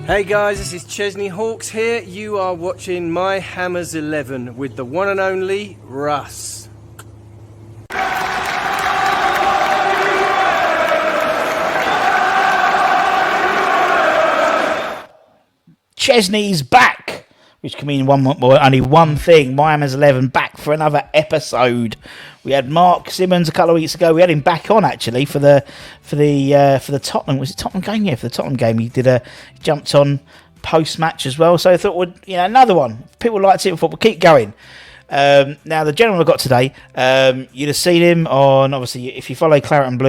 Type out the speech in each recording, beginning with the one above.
Hey guys, this is Chesney Hawks here. You are watching My Hammers 11 with the one and only Russ. Chesney's back, which can mean only one thing. My Hammers 11 back for another episode. We had Mark Simmons a couple of weeks ago. We had him back on actually for the Tottenham. Was it Tottenham game? Yeah, for the Tottenham game. He jumped on post match as well. So I thought, another one. People like to see football. Keep going. Now the gentleman I got today, you'd have seen him on, obviously, if you follow Claret and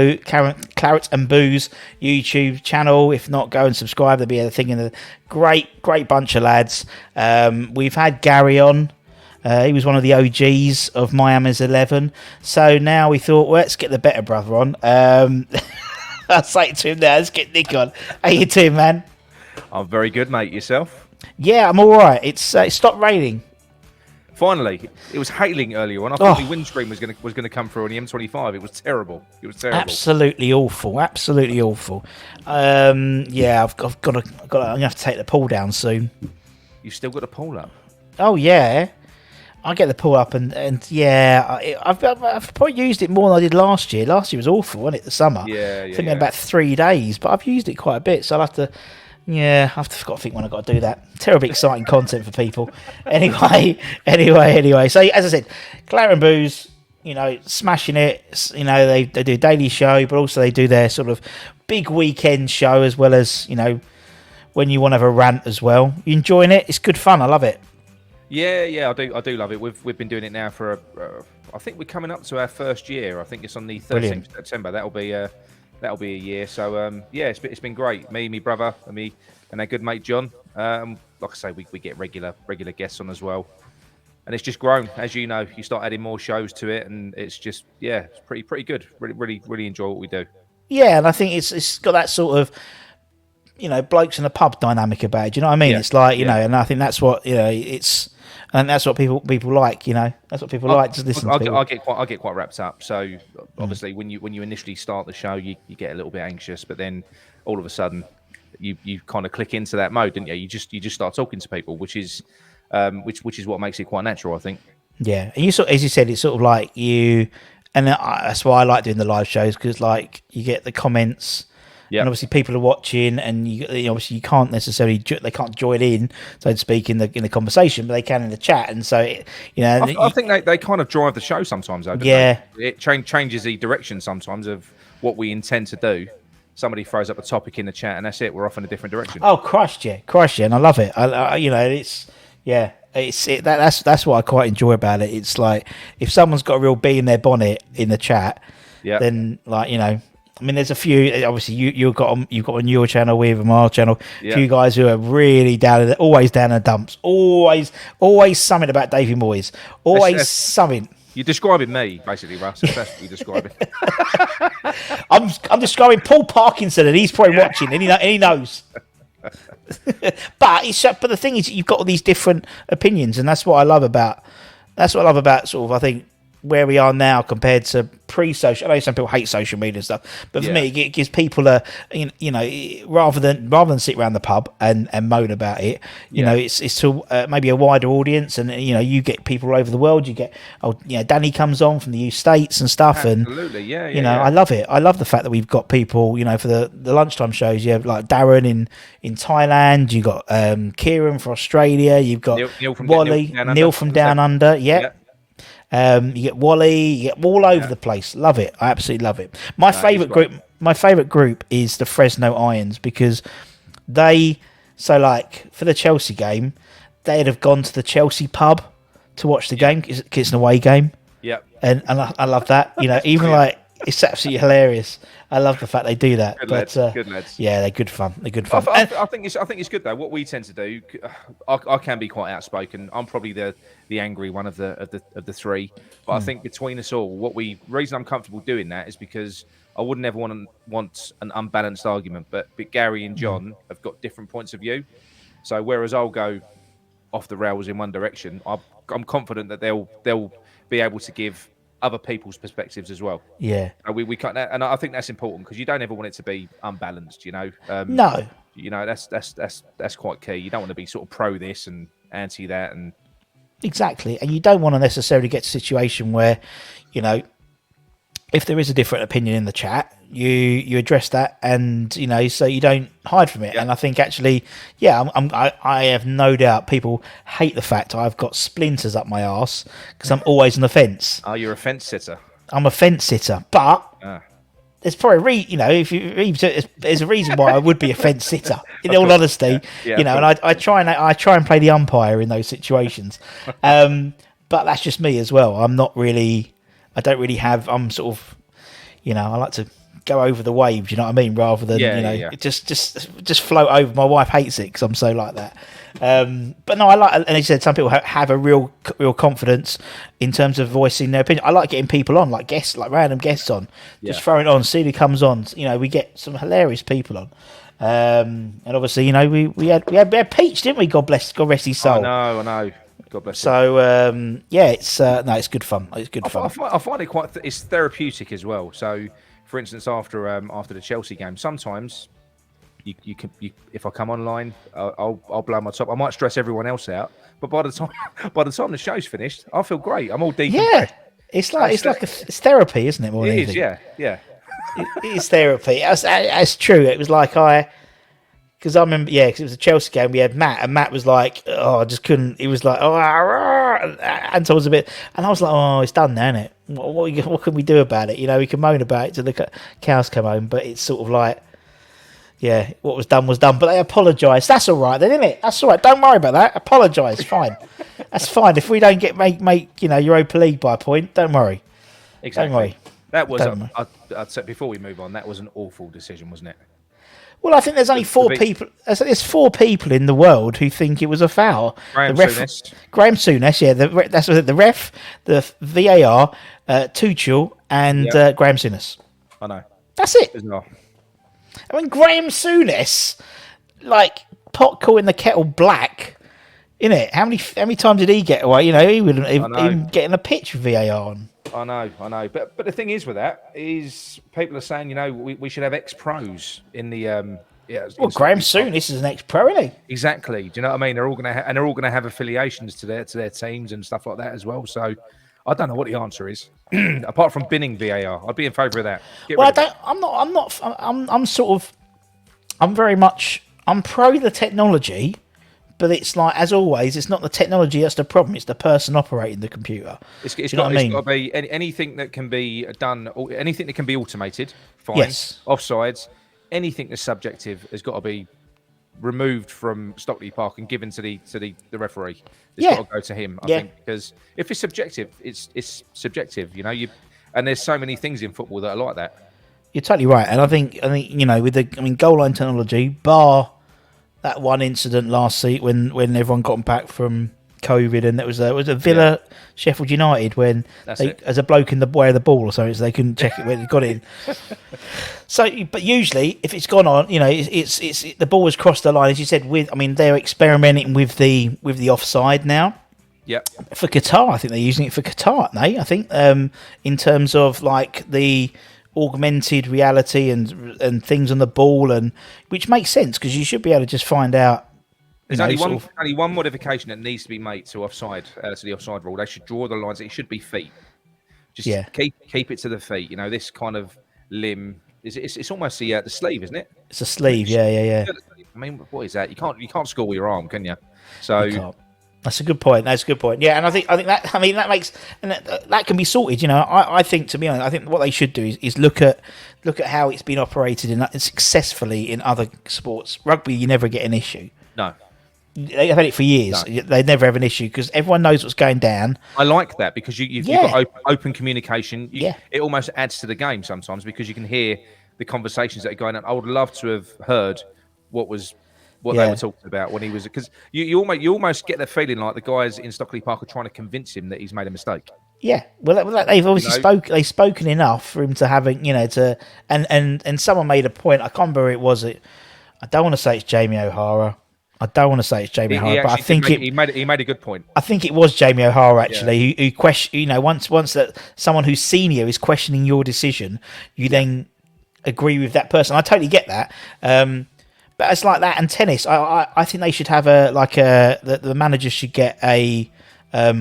Boo's YouTube channel. If not, go and subscribe. There'll be a thing in the great bunch of lads. We've had Gary on. He was one of the OGs of My Hammers 11. So now we thought, well, let's get the better brother on. I'll say it to him now. Let's get Nick on. How you doing, man? I'm very good, mate. Yourself? Yeah, I'm all right. It stopped raining. Finally, it was hailing earlier on. I thought the windscreen was going to come through on the M25. It was terrible. Absolutely awful. Absolutely awful. Yeah, I'm gonna have to take the pool down soon. You've still got the pool up? Oh yeah, I get the pool up and yeah, I've probably used it more than I did last year. Last year was awful, wasn't it? The summer. Yeah. I think about 3 days, but I've used it quite a bit, so I'll have to. Yeah, I've got to think when I've got to do that. Terribly exciting content for people. Anyway. So, as I said, Claret and Boo's, smashing it. They do a daily show, but also they do their sort of big weekend show as well as, when you want to have a rant as well. You enjoying it? It's good fun. I love it. Yeah, I do love it. We've been doing it now for, I think we're coming up to our first year. I think it's on the 13th of September. That'll be a year. So yeah, it's been great. Me, my brother, and our good mate John. Like I say, we get regular guests on as well, and it's just grown. As you know, you start adding more shows to it, and it's just it's pretty good. Really enjoy what we do. Yeah, and I think it's got that sort of blokes in the pub dynamic about it. Do you know what I mean? Yeah. It's like and I think that's what it's. And that's what people like, That's what people like to listen to. I get quite wrapped up. So obviously, when you initially start the show, you get a little bit anxious, but then all of a sudden, you kind of click into that mode, don't you? You just start talking to people, which is what makes it quite natural, I think. Yeah, and as you said, it's sort of like you, and that's why I like doing the live shows because you get the comments. Yeah. And obviously people are watching, and obviously you can't necessarily they can't join in, so to speak, in the conversation, but they can in the chat, and so I think they kind of drive the show sometimes, though. Don't they? It changes the direction sometimes of what we intend to do. Somebody throws up a topic in the chat, and that's it. We're off in a different direction. Oh, Christ, yeah, and I love it. That's what I quite enjoy about it. It's like if someone's got a real bee in their bonnet in the chat, then there's a few. Obviously, you've got on your channel, we have on our channel. A few guys who are really always down in the dumps. Always something about Davy Moyes. Always something. You're describing me, basically, Russ. That's what you're describing. I'm describing Paul Parkinson, and he's probably watching, and he knows. But the thing is, you've got all these different opinions, and that's what I love about. Sort of, I think, where we are now compared to pre-social. I know some people hate social media and stuff, but for me, it gives people rather than sit around the pub and moan about it, it's to maybe a wider audience, and you get people all over the world. You get Danny comes on from the States and stuff, absolutely, I love it. I love the fact that we've got people, for the lunchtime shows. You have like Darren in Thailand. You got Kieran from Australia. You've got Neil from Down Under. Yeah. You get Wally, you get all over the place. Love it. I absolutely love it. My favourite group is the Fresno Irons because for the Chelsea game, they'd have gone to the Chelsea pub to watch the game because it's an away game. Yeah. And I love that. It's absolutely hilarious. I love the fact they do that. Good lads. Yeah, they're good fun. I think it's good though. What we tend to do, I can be quite outspoken. I'm probably the angry one of the three. But I think between us all, reason I'm comfortable doing that is because I wouldn't ever want an unbalanced argument. But Gary and John have got different points of view. So whereas I'll go off the rails in one direction, I'm confident that they'll be able to give other people's perspectives as well. Yeah. We can't, and I think that's important because you don't ever want it to be unbalanced. No. That's quite key. You don't want to be sort of pro this and anti that, and exactly. And you don't want to necessarily get to a situation where, if there is a different opinion in the chat, you address that, and so you don't hide from it. Yeah. And I think actually, I have no doubt people hate the fact I've got splinters up my arse because I'm always on the fence. Oh, you're a fence sitter. I'm a fence sitter, but there's probably there's a reason why I would be a fence sitter. In all honesty, and I try and play the umpire in those situations, but that's just me as well. I'm not really. I don't really have. I'm sort of, I like to go over the waves. You know what I mean? Rather than just float over. My wife hates it because I'm so like that. But no, I like. And he said some people have a real confidence in terms of voicing their opinion. I like getting people on, like guests, like random guests on. Just throwing it on, see who comes on. We get some hilarious people on. And obviously, we had Peach, didn't we? God rest his soul. I know. God bless so it's good fun. It's good fun. I find it it's therapeutic as well. So, for instance, after the Chelsea game, sometimes you can if I come online, I'll blow my top. I might stress everyone else out, but by the time the show's finished, I feel great. I'm all deep. Yeah, it's therapy, isn't it? It is. Yeah. It is therapy. That's true. It was like because I remember, because it was a Chelsea game. We had Matt, and Matt was like, "Oh, I just couldn't." He was like, "Oh," and so was a bit, and I was like, "Oh, it's done now, isn't it? What can we do about it? We can moan about it till the cows come home, but it's sort of like, what was done was done." But they apologised. That's all right, then, isn't it? That's all right. Don't worry about that. Apologise. Fine. That's fine. If we don't get make Europa League by a point, don't worry. Exactly. Don't worry. That was. I'd say before we move on, that was an awful decision, wasn't it? Well, I think there's only four people. There's 4 people in the world who think it was a foul. Graham Souness. Graham Souness, that's the ref, the VAR, Tuchel, and Graham Souness. I know. That's it. Bizarre. I mean, Graham Souness, pot calling the kettle black, innit? How many times did he get away? He wouldn't even getting a pitch with VAR on. I know. But the thing is with that is people are saying, we should have ex-pros in the Well, Graham Souness is an ex-pro, isn't he? Exactly. Do you know what I mean? They're all going to have affiliations to their teams and stuff like that as well. So I don't know what the answer is. Apart from binning VAR, I'd be in favour of that. I'm pro the technology. But it's like, as always, it's not the technology that's the problem. It's the person operating the computer. It's got to be anything that can be done, anything that can be automated, fine. Yes. Offsides, anything that's subjective has got to be removed from Stockley Park and given to the referee. It's got to go to him, I think, because if it's subjective, it's subjective. And there's so many things in football that are like that. You're totally right, and I think with goal line technology, bar that one incident last season when everyone got back from COVID, and it was a Villa Sheffield United when as a bloke in the way of the ball or something, so they couldn't check it when it got in. So, but usually if it's gone on, it's the ball has crossed the line, as you said. They're experimenting with the offside now. Yeah. For Qatar, I think they're using it for Qatar, aren't they? I think in terms of the augmented reality and things on the ball, and which makes sense because you should be able to just find out. There's only one modification that needs to be made to the offside rule. They should draw the lines. It should be feet. Just keep it to the feet. This kind of limb it's almost the sleeve, isn't it? It's a sleeve. Yeah. I mean, what is that? You can't score with your arm, can you? So. That's a good point. Yeah, and I think that makes, and that can be sorted. I think, to be honest, I think what they should do is look at how it's been operated successfully in other sports. Rugby, you never get an issue. No, they've had it for years. No. They never have an issue because everyone knows what's going down. I like that because you've got open communication. It almost adds to the game sometimes because you can hear the conversations that are going on. I would love to have heard what they were talking about when he was, because you almost get the feeling like the guys in Stockley Park are trying to convince him that he's made a mistake. Yeah, well, they've obviously they've spoken enough for him to having and someone made a point. I can't remember who it was. I don't want to say it's Jamie O'Hara. I don't want to say it's Jamie O'Hara, but I think he made a good point. I think it was Jamie O'Hara actually who question. You know, once that someone who's senior is questioning your decision, you then agree with that person. I totally get that. But it's like that and tennis. I think they should have the manager should get a a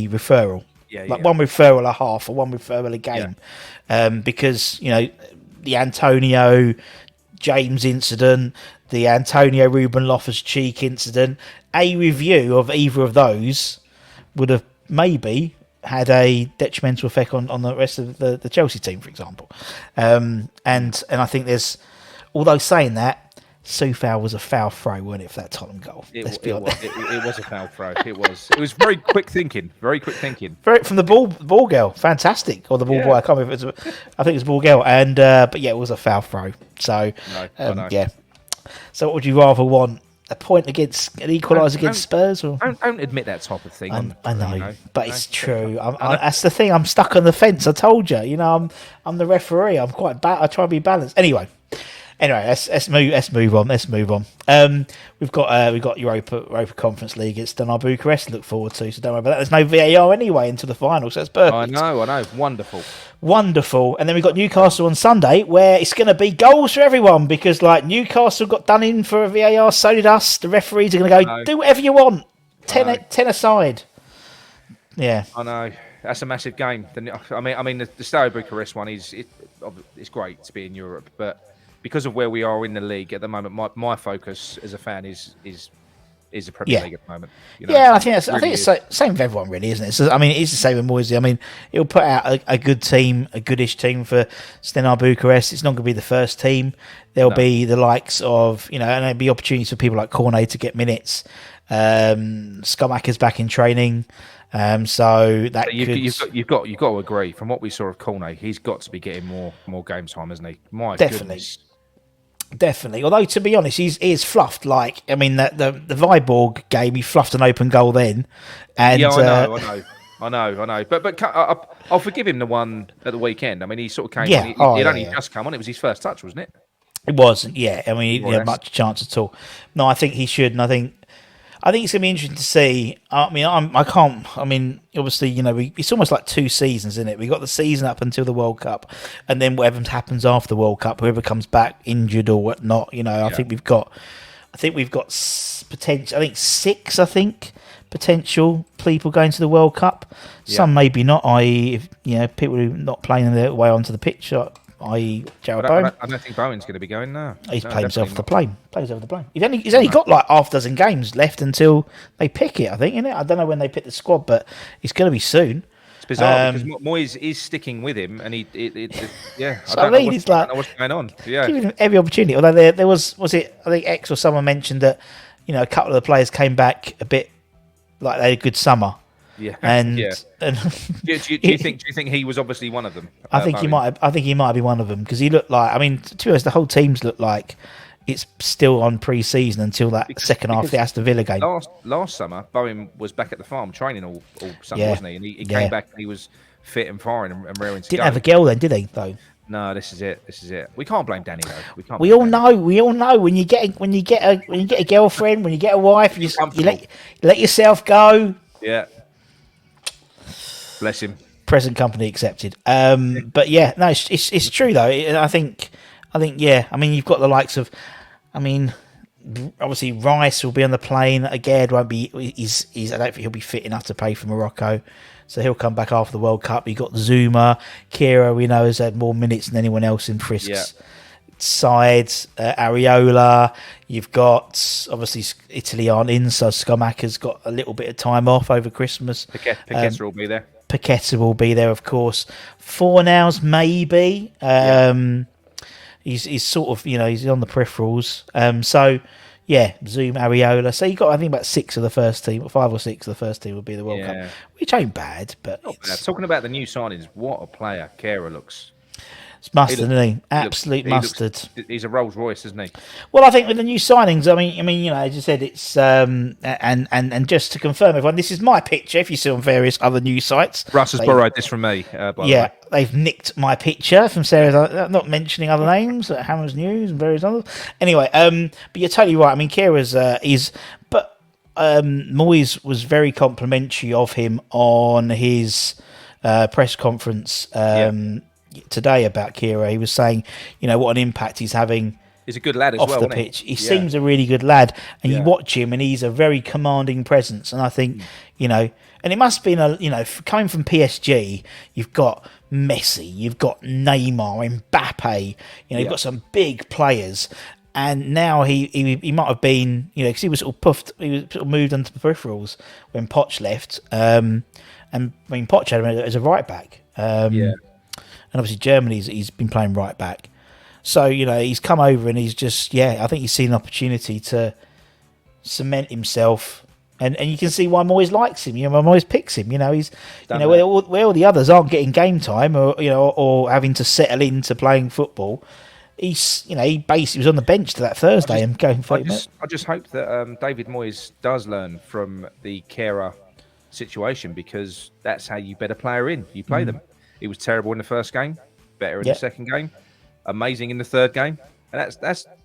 referral. One referral a half or one referral a game. Because, you know, the Antonio James incident, the Antonio Ruben Loftus-Cheek incident, a review of either of those would have maybe had a detrimental effect on the rest of the Chelsea team, for example. And I think there's, although saying that, Soufal was a foul throw, wasn't it, for that Tottenham goal? Let's be honest. It was a foul throw. It was. It was very quick thinking. Very quick thinking. From the ball girl, fantastic, or the ball boy. I can't remember. I think it was ball girl, and but yeah, it was a foul throw. So yeah. So what would you rather want? A point against an equaliser against Spurs, or don't admit that type of thing. I know, but it's true. That's the thing. I'm stuck on the fence. I told you. You know, I'm the referee. I'm quite bad. I try to be balanced. Anyway, let's move on. We've got Europa Conference League. It's Steaua Bucharest to look forward to. So don't worry about that. There's no VAR anyway until the final, so that's perfect. I know. Wonderful. And then we've got Newcastle on Sunday, where it's going to be goals for everyone because, like, Newcastle got done in for a VAR, so did us. The referees are going to go, do whatever you want. 10 aside. Yeah. I know. That's a massive game. I mean, the Steaua Bucharest one it's great to be in Europe, but because of where we are in the league at the moment, my focus as a fan is the Premier League at the moment. You know, I think it's the same with everyone, really, isn't it? So, I mean, it's the same with Moisey. I mean, it'll put out a good team, a goodish team for Steaua Bucharest. It's not going to be the first team. There'll be the likes of, you know, and there'll be opportunities for people like Cornet to get minutes. Schumacher's back in training. So that you've got to agree. From what we saw of Cornet, he's got to be getting more game time, hasn't he? My goodness. Definitely. Although, to be honest, he is fluffed. Like, I mean, the Viborg game, he fluffed an open goal then. And, I know. But I'll forgive him the one at the weekend. I mean, he sort of came. He'd only just come on. It was his first touch, wasn't it? It wasn't. Yeah. I mean, he didn't have much chance at all. No, I think he should, and I think it's going to be interesting to see. I mean, I mean, obviously, you know, it's almost like 2 seasons, isn't it? We got the season up until the World Cup, and then whatever happens after the World Cup, whoever comes back injured or whatnot, you know, I think we've got potential. I think 6. Potential people going to the World Cup. Some maybe not. I.e., if, you know, people who are not playing their way onto the pitch. I.e. Jared Bowen. I don't think Bowen's going to be going now. He's playing himself off the plane. He's only got like half dozen games left until they pick it, I think, isn't it? I don't know when they pick the squad, but it's going to be soon. It's bizarre because Moyes is sticking with him, and I don't know what's going on. Yeah, giving him every opportunity. Although there was it? I think X or someone mentioned that, you know, a couple of the players came back a bit like they had a good summer. Yeah, and do you think he was obviously one of them? I think he might be one of them because he looked like. I mean, to be honest, the whole team's looked like it's still on pre-season until that second half of the Aston Villa game. Last summer, Bowen was back at the farm training all summer, wasn't he? And he came back and he was fit and firing and raring to go. Didn't have a girl then, did he? Though. No, this is it. We can't blame Danny though. We all know when you get a girlfriend, when you get a wife, you let yourself go. Yeah. Bless him. Present company accepted. But yeah, no, it's true though. I think, yeah. I mean, you've got the likes of, I mean, obviously Rice will be on the plane. Again, won't be. He's. I don't think he'll be fit enough to play for Morocco, so he'll come back after the World Cup. You got Zuma, Kira. We know has had more minutes than anyone else in Frisk's sides. Areola. You've got obviously Italy aren't in, so Schumacher's got a little bit of time off over Christmas. Paqueta will be there. Paqueta will be there, of course. Fornals maybe. He's sort of, you know, he's on the peripherals. So yeah, Zoom, Areola. So you got, I think, about 6 of the first team, 5 or 6 of the first team will be the World Cup, which ain't bad. But not bad. Talking about the new signings, what a player Kera looks. It's mustard, isn't he? Absolute mustard. He's a Rolls Royce, isn't he? Well, I think with the new signings, I mean, as you said, it's and just to confirm, everyone, this is my picture. If you see on various other news sites, Russ has borrowed this from me. By the way. They've nicked my picture from Sarah's. Not mentioning other names, Hammer's News and various others. Anyway, but you're totally right. I mean, Kira's but Moyes was very complimentary of him on his press conference today about Kira. He was saying, what an impact he's having. He's a good lad as off well, the pitch. He seems a really good lad, and you watch him, and he's a very commanding presence. And I think, and it must have been coming from PSG, you've got Messi, you've got Neymar, Mbappe, you've got some big players. And now he might have been, because he was sort of puffed, he was sort of moved onto the peripherals when Poch left. And I mean, Poch had him as a right back. And obviously Germany, he's been playing right back. So, he's come over and he's just, I think he's seen an opportunity to cement himself. And you can see why Moyes likes him. Moyes picks him. He's, where all the others aren't getting game time or having to settle into playing football. He basically was on the bench to that Thursday and going for it. I just hope that David Moyes does learn from the Kehrer situation, because that's how you bet a player in. You play them. He was terrible in the first game, better in the second game, amazing in the third game, and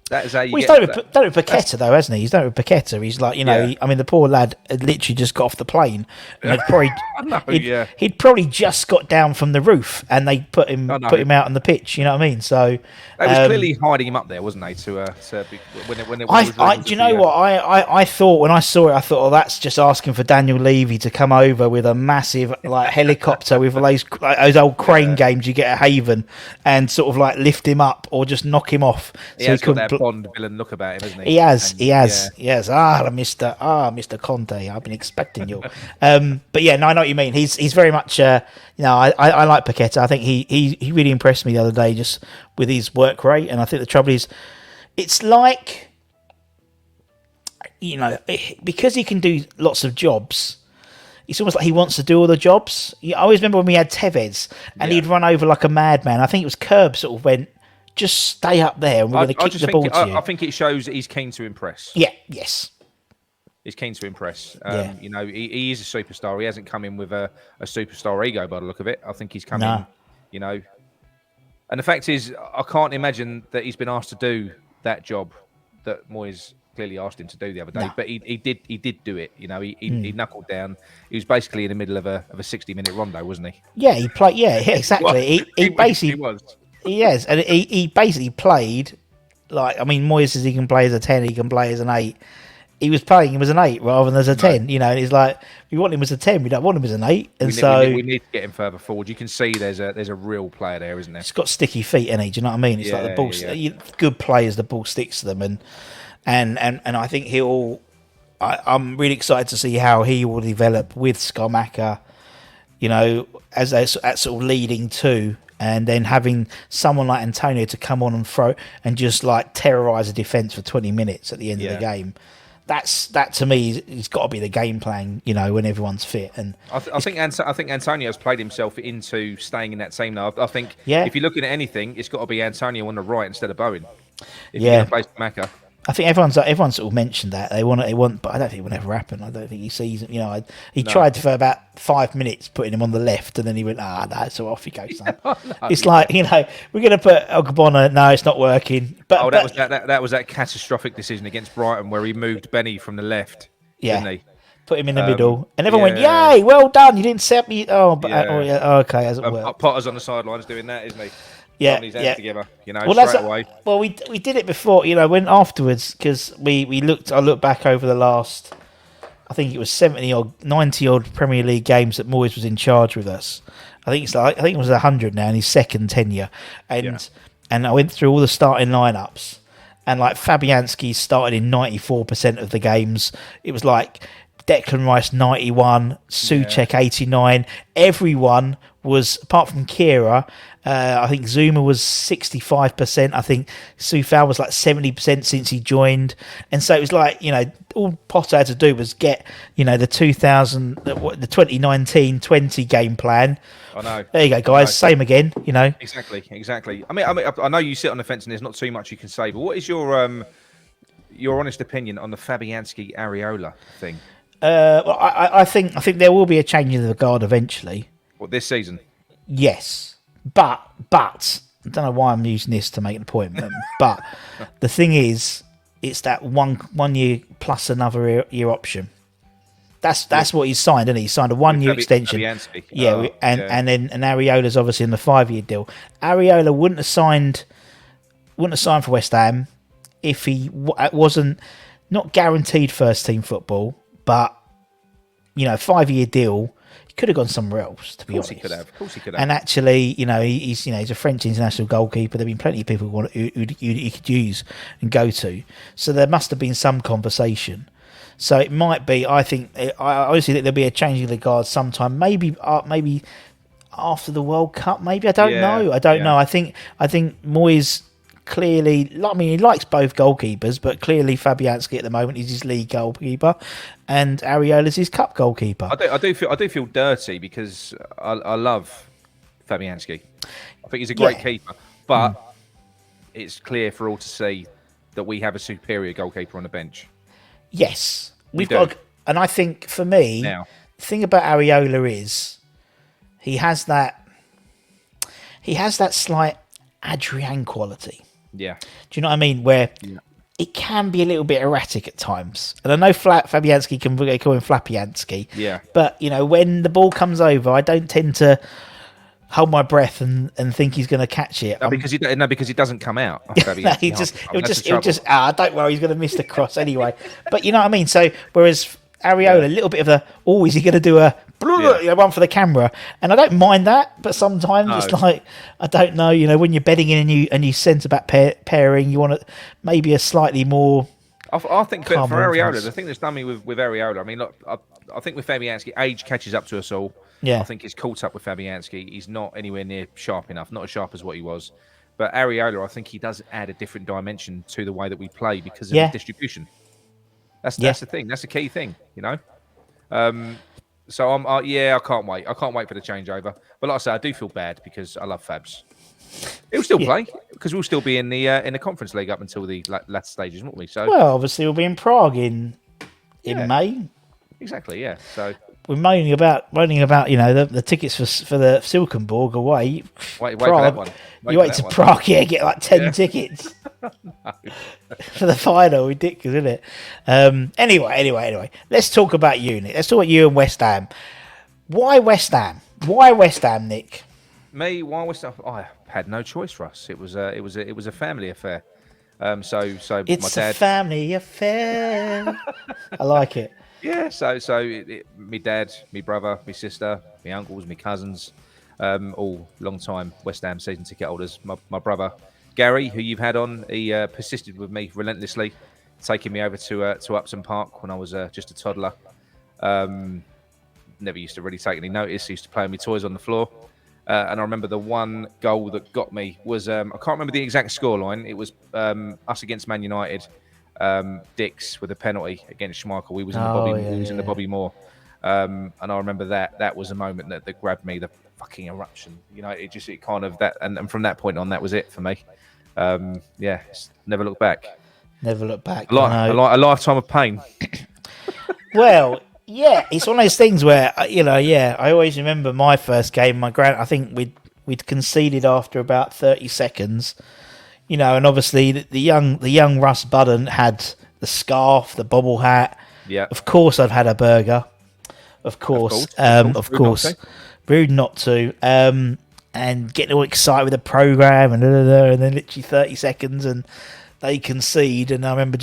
that is how you. Well, he's done it with Paqueta though, hasn't he? He's done it with Paqueta. He's like, I mean, the poor lad had literally just got off the plane, and he'd probably just got down from the roof, and they put him out on the pitch. You know what I mean? So they was clearly hiding him up there, wasn't they? When it was do you know what I thought when I saw it? I thought, oh, that's just asking for Daniel Levy to come over with a massive helicopter with those old crane games you get at Haven, and sort of lift him up or just knock him off. He has got that Bond villain look about him, hasn't he? He has. Mr. Conte, I've been expecting you. But I know what you mean. He's very much. I like Paqueta. I think he really impressed me the other day just with his work rate. And I think the trouble is, it's like, because he can do lots of jobs. It's almost like he wants to do all the jobs. I always remember when we had Tevez and he'd run over like a madman. I think it was Kerb sort of went, just stay up there and we're going to kick the ball to you. I think it shows that he's keen to impress. Yes. He's keen to impress. He is a superstar. He hasn't come in with a superstar ego by the look of it. I think he's come in, And the fact is, I can't imagine that he's been asked to do that job that Moyes clearly asked him to do the other day. No. But he did do it. He knuckled down. He was basically in the middle of a 60-minute rondo, wasn't he? Yeah, he played. Yeah, exactly. he basically was. Yes, and he basically played Moyes says he can play as a 10, he can play as an 8. He was playing him as an 8 rather than as a 10, and he's like, we want him as a 10, we don't want him as an 8. And we need to get him further forward. You can see there's a real player there, isn't there? He's got sticky feet, do you know what I mean? It's like the ball, good players, the ball sticks to them, and I think I'm really excited to see how he will develop with Skamaka, as they're sort of leading to. And then having someone like Antonio to come on and throw and just terrorise the defence for 20 minutes at the end of the game. That to me, it's got to be the game plan, when everyone's fit. And I think Antonio's played himself into staying in that same. I think if you're looking at anything, it's got to be Antonio on the right instead of Bowen. If you're going to play Maka. I think everyone's sort of mentioned that they want, but I don't think it will ever happen. I don't think he sees. He tried for about 5 minutes putting him on the left, and then he went, no, so off he goes. It's like we're going to put Ogbonna. No, it's not working. But that was that catastrophic decision against Brighton where he moved Benny from the left. Yeah, didn't he? Put him in the middle, and everyone went, "Yay, well done! You didn't set me." Okay, hasn't worked. Potter's on the sidelines doing that, isn't he? Yeah, together, straight away. Well, we did it before, when afterwards, because I looked back over the last, I think it was 70 or 90 odd Premier League games that Moyes was in charge with us. I think it was 100 now in his second tenure, and I went through all the starting lineups, and Fabianski started in 94% of the games. It was Declan Rice 91, Souček 89. Everyone was, apart from Kira, I think Zuma was 65%. I think Soufal was like 70% since he joined. And so it was like, all Potter had to do was get, the 2019-20 game plan. I know. There you go, guys. Same again, Exactly. I mean, I know you sit on the fence and there's not too much you can say, but what is your honest opinion on the Fabianski Areola thing? Well, I think there will be a change in the guard eventually. What, this season? Yes, but I don't know why I'm using this to make an point. But the thing is, it's that one year plus another year option. That's what he's signed, isn't he? He signed a 1 year extension. Fabianski. And then Areola's obviously in the 5 year deal. Areola wouldn't have signed for West Ham if he wasn't not guaranteed first team football, but 5 year deal. He could have gone somewhere else, to be honest. Of course he could have. And actually, he's a French international goalkeeper. There've been plenty of people who he could use and go to. So there must have been some conversation. So it might be. I honestly think there'll be a change of the guard sometime. Maybe after the World Cup. Maybe I don't know. I don't know. I think Moyes clearly. He likes both goalkeepers, but clearly Fabianski at the moment is his league goalkeeper, and Areola's his cup goalkeeper. I do feel dirty because I love Fabianski. I think he's a great keeper, but it's clear for all to see that we have a superior goalkeeper on the bench. Yes, we've got, and I think for me, the thing about Areola is he has that slight Adrian quality. Yeah. Do you know what I mean? Where it can be a little bit erratic at times. And I know Fabianski can call him Flapianski. Yeah. But, when the ball comes over, I don't tend to hold my breath and think he's going to catch it. Because he doesn't come out. Don't worry, he's going to miss the cross anyway. But you know what I mean? So, whereas Areola, a little bit of is he going to do a one for the camera? And I don't mind that, but sometimes it's like, I don't know, when you're bedding in and you centre back pairing, you want maybe a slightly more. I think for Areola, the thing that's done me with Areola, I mean, look, I think with Fabianski, age catches up to us all. Yeah. I think he's caught up with Fabianski. He's not anywhere near sharp enough, not as sharp as what he was. But Areola, I think he does add a different dimension to the way that we play because of his distribution. That's the thing. That's the key thing, So I can't wait. I can't wait for the changeover. But like I say, I do feel bad because I love Fabs. He'll still play because we'll still be in the Conference League up until the latter stages, won't we? So obviously we'll be in Prague in May. Exactly. Yeah. So we're moaning about the tickets for the Silkenborg away. Wait for that one. Wait to Prague, get like 10 tickets for the final. Ridiculous, isn't it? Anyway. Let's talk about you, Nick. Let's talk about you and West Ham. Why West Ham? Why West Ham, Nick? Me? Why West Ham? I had no choice, Russ. It was a family affair. So it's my dad. A family affair. I like it. Yeah, so my dad, my brother, my sister, my uncles, my cousins, all long-time West Ham season ticket holders. My brother, Gary, who you've had on, he persisted with me relentlessly, taking me over to Upton Park when I was just a toddler. Never used to really take any notice. He used to play with me toys on the floor. And I remember the one goal that got me was, I can't remember the exact scoreline. It was us against Man United. Dix with a penalty against Schmeichel. We was in the Bobby Moore, and I remember that was a moment that grabbed me. The fucking eruption, it kind of that, and from that point on, that was it for me. Never looked back. Never looked back. A lifetime of pain. Well, yeah, it's one of those things where I always remember my first game. I think we'd conceded after about 30 seconds. And obviously the young Russ Budden had the scarf, the bobble hat. Yeah. Of course, I've had a burger. Of course. Rude not to. And getting all excited with the program and then literally 30 seconds and they concede. And I remember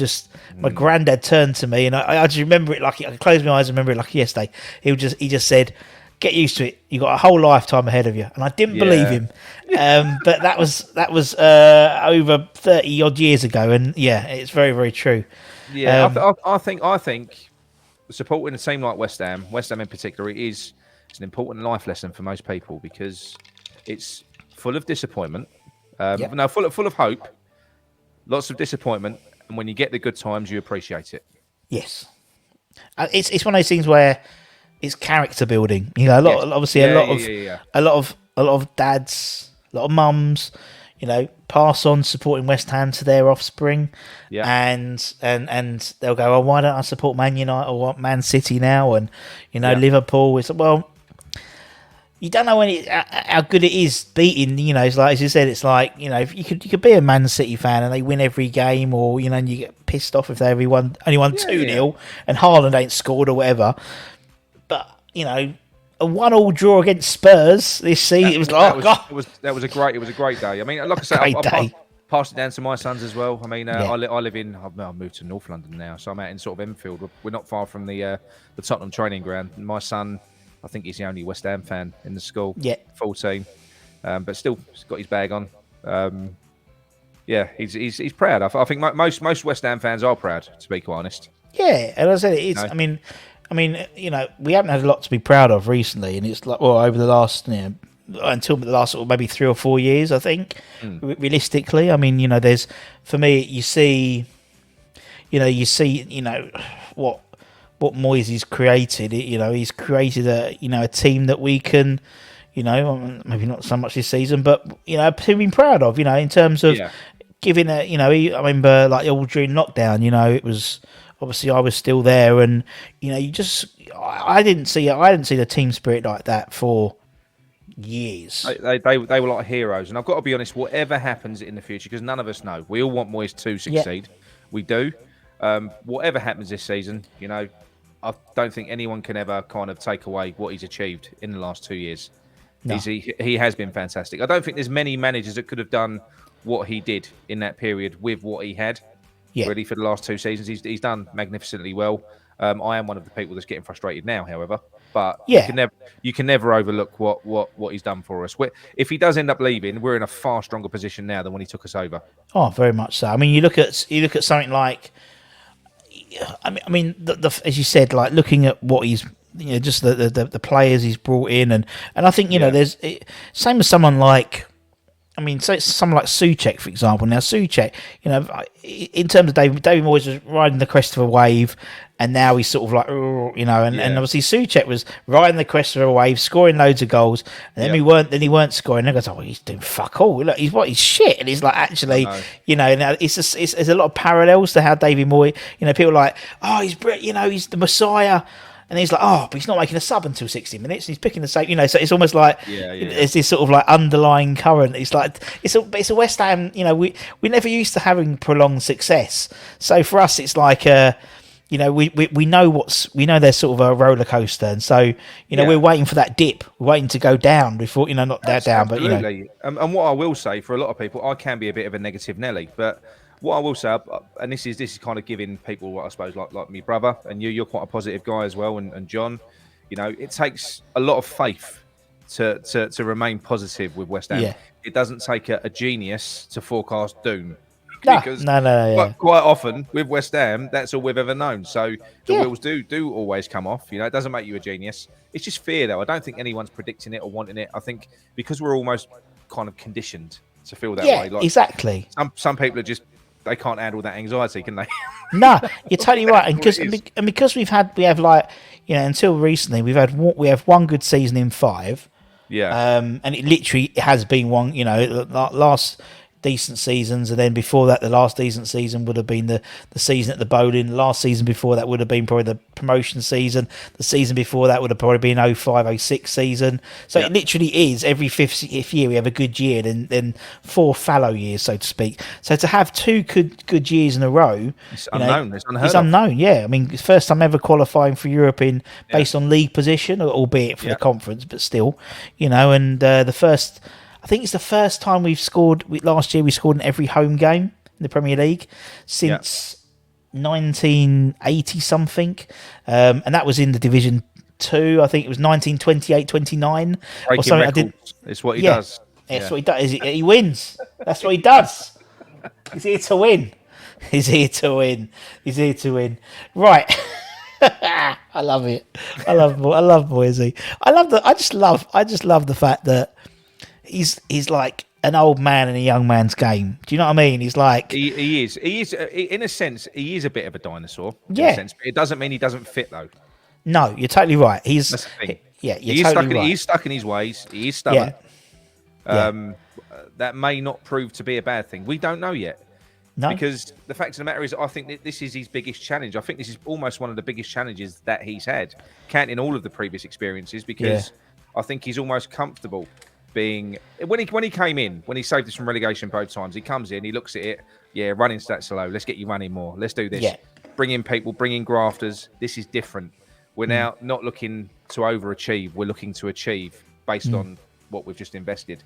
my granddad turned to me and I just remember it like I closed my eyes and remember it like yesterday. He just said, "Get used to it. You've got a whole lifetime ahead of you." And I didn't believe him. But that was over 30 odd years ago. And it's very, very true. Yeah, I think supporting a team like West Ham in particular, it's an important life lesson for most people because it's full of disappointment. No, full of hope, lots of disappointment, and when you get the good times, you appreciate it. Yes, it's one of those things where it's character building. You know, a lot of dads, a lot of mums, you know, pass on supporting West Ham to their offspring, and they'll go, oh, why don't I support Man United or Man City now, and you know, Liverpool. It's well, you don't know how good it is beating. You know, it's like as you said, it's like, you know, if you could be a Man City fan and they win every game, or you know, and you get pissed off if they only won 2-0 and Haaland ain't scored or whatever. But you know, a 1-1 draw against Spurs this season, it was like that was a great day. I mean, like I said, I passed it down to my sons as well. I mean, I live in. I've moved to North London now, so I'm out in sort of Enfield. We're not far from the Tottenham training ground. My son, I think he's the only West Ham fan in the school. Yeah, 14, but still he's got his bag on. He's proud. I think most West Ham fans are proud, to be quite honest. Yeah, and I said it's. I mean, you know, we haven't had a lot to be proud of recently, and it's like, well, over the last, you know, until the last maybe 3 or 4 years, I think. Realistically, I mean, you know, there's, for me, you see, what Moyes has created. You know, he's created a team that we can, you know, maybe not so much this season, but you know, to be proud of. You know, in terms of giving a, you know, I remember like all during lockdown. You know, it was. Obviously, I was still there, and you know, I didn't see the team spirit like that for years. They were like heroes, and I've got to be honest. Whatever happens in the future, because none of us know, we all want Moyes to succeed. We do. Whatever happens this season, you know, I don't think anyone can ever kind of take away what he's achieved in the last 2 years. No. He has been fantastic. I don't think there's many managers that could have done what he did in that period with what he had. Really, for the last 2 seasons, he's done magnificently well. I am one of the people that's getting frustrated now, however, but you can never overlook what he's done for us. If he does end up leaving, we're in a far stronger position now than when he took us over. Oh, very much so. I mean, you look at something like, I mean, as you said, like looking at what he's, you know, just the players he's brought in, and I think, you know, there's same as someone like. I mean, so it's someone like Souček, for example. Now, Souček, you know, in terms of David Moyes was riding the crest of a wave, and now he's sort of like, you know, and obviously Souček was riding the crest of a wave, scoring loads of goals, and then he weren't scoring. And they go, oh, he's doing fuck all. Look, he's shit, and he's like, actually, you know, now there's a lot of parallels to how David Moyes, you know, people are like, oh, he's the Messiah. And he's like, oh, but he's not making a sub until 60 minutes. And he's picking the same, you know. So it's almost like there's this sort of like underlying current. It's like it's a West Ham. You know, we never used to having prolonged success. So for us, it's like you know, we know there's sort of a roller coaster, and so you know we're waiting for that dip. We're waiting to go down before, you know, not that down, but you know. And what I will say for a lot of people, I can be a bit of a negative Nelly, but. What I will say, and this is kind of giving people what I suppose like me brother, and you're quite a positive guy as well, and John, you know, it takes a lot of faith to remain positive with West Ham. It doesn't take a genius to forecast doom. Because quite often with West Ham, that's all we've ever known. So the wheels do always come off. You know, it doesn't make you a genius. It's just fear, though. I don't think anyone's predicting it or wanting it. I think because we're almost kind of conditioned to feel that way. Like, exactly. Some people are just. They can't handle that anxiety, can they? No, you're totally right. And because we have like, you know, until recently we have one good season in 5. Yeah. And it literally has been one, you know, last decent seasons, and then before that, the last decent season would have been the season at the Bowling. The last season before that would have been probably the promotion season. The season before that would have probably been 05-06 season. So it literally is every fifth year we have a good year, and then 4 fallow years, so to speak. So to have 2 good years in a row, it's unknown. It's unknown. Yeah, I mean, first time ever qualifying for Europe based on league position, albeit for the conference, but still, you know, and I think it's the first time we've scored. Last year we scored in every home game in the Premier League since 1980 something, and that was in the Division 2. I think it was 1928-29 or something. Records. It's what he does. That's what he does. He wins. That's what he does. He's here to win. He's here to win. Right. I love it. I love Moisey. I just love the fact that he's like an old man in a young man's game. Do you know what I mean? He's like he is in a sense he is a bit of a dinosaur. Yeah. In a sense. It doesn't mean he doesn't fit though. No, you're totally right. That's the thing. Yeah, He's stuck in his ways. He is stubborn. Yeah. That may not prove to be a bad thing. We don't know yet. No. Because the fact of the matter is, I think that this is his biggest challenge. I think this is almost one of the biggest challenges that he's had, counting all of the previous experiences, because I think he's almost comfortable being... When he came in, when he saved us from relegation both times, he comes in, he looks at it, running stats low, let's get you running more, let's do this. Yeah. Bring in people, bring in grafters. This is different. We're now not looking to overachieve, we're looking to achieve based on what we've just invested.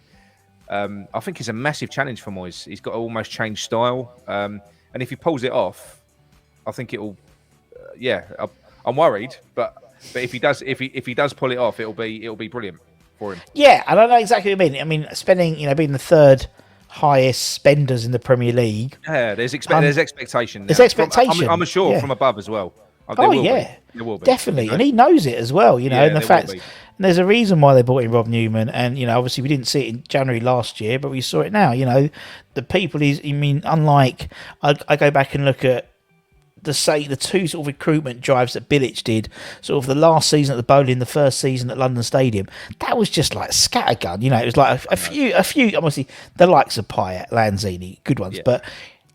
I think it's a massive challenge for Moyes. He's got to almost change style, and if he pulls it off, I think it'll. I'm worried, but if he does pull it off, it'll be brilliant for him. Yeah, I don't know exactly what you mean. I mean, spending being the third highest spenders in the Premier League. Yeah, there's expectation. There's expectation. I'm sure from above as well. There will be. Definitely, and he knows it as well. And the fact. And there's a reason why they brought in Rob Newman, and obviously we didn't see it in January last year, but we saw it now. The people unlike I go back and look at the two sort of recruitment drives that Bilic did, sort of the last season at the Bowling, the first season at London Stadium. That was just like scattergun. It was like a few. Obviously, the likes of Payet, Lanzini, good ones, but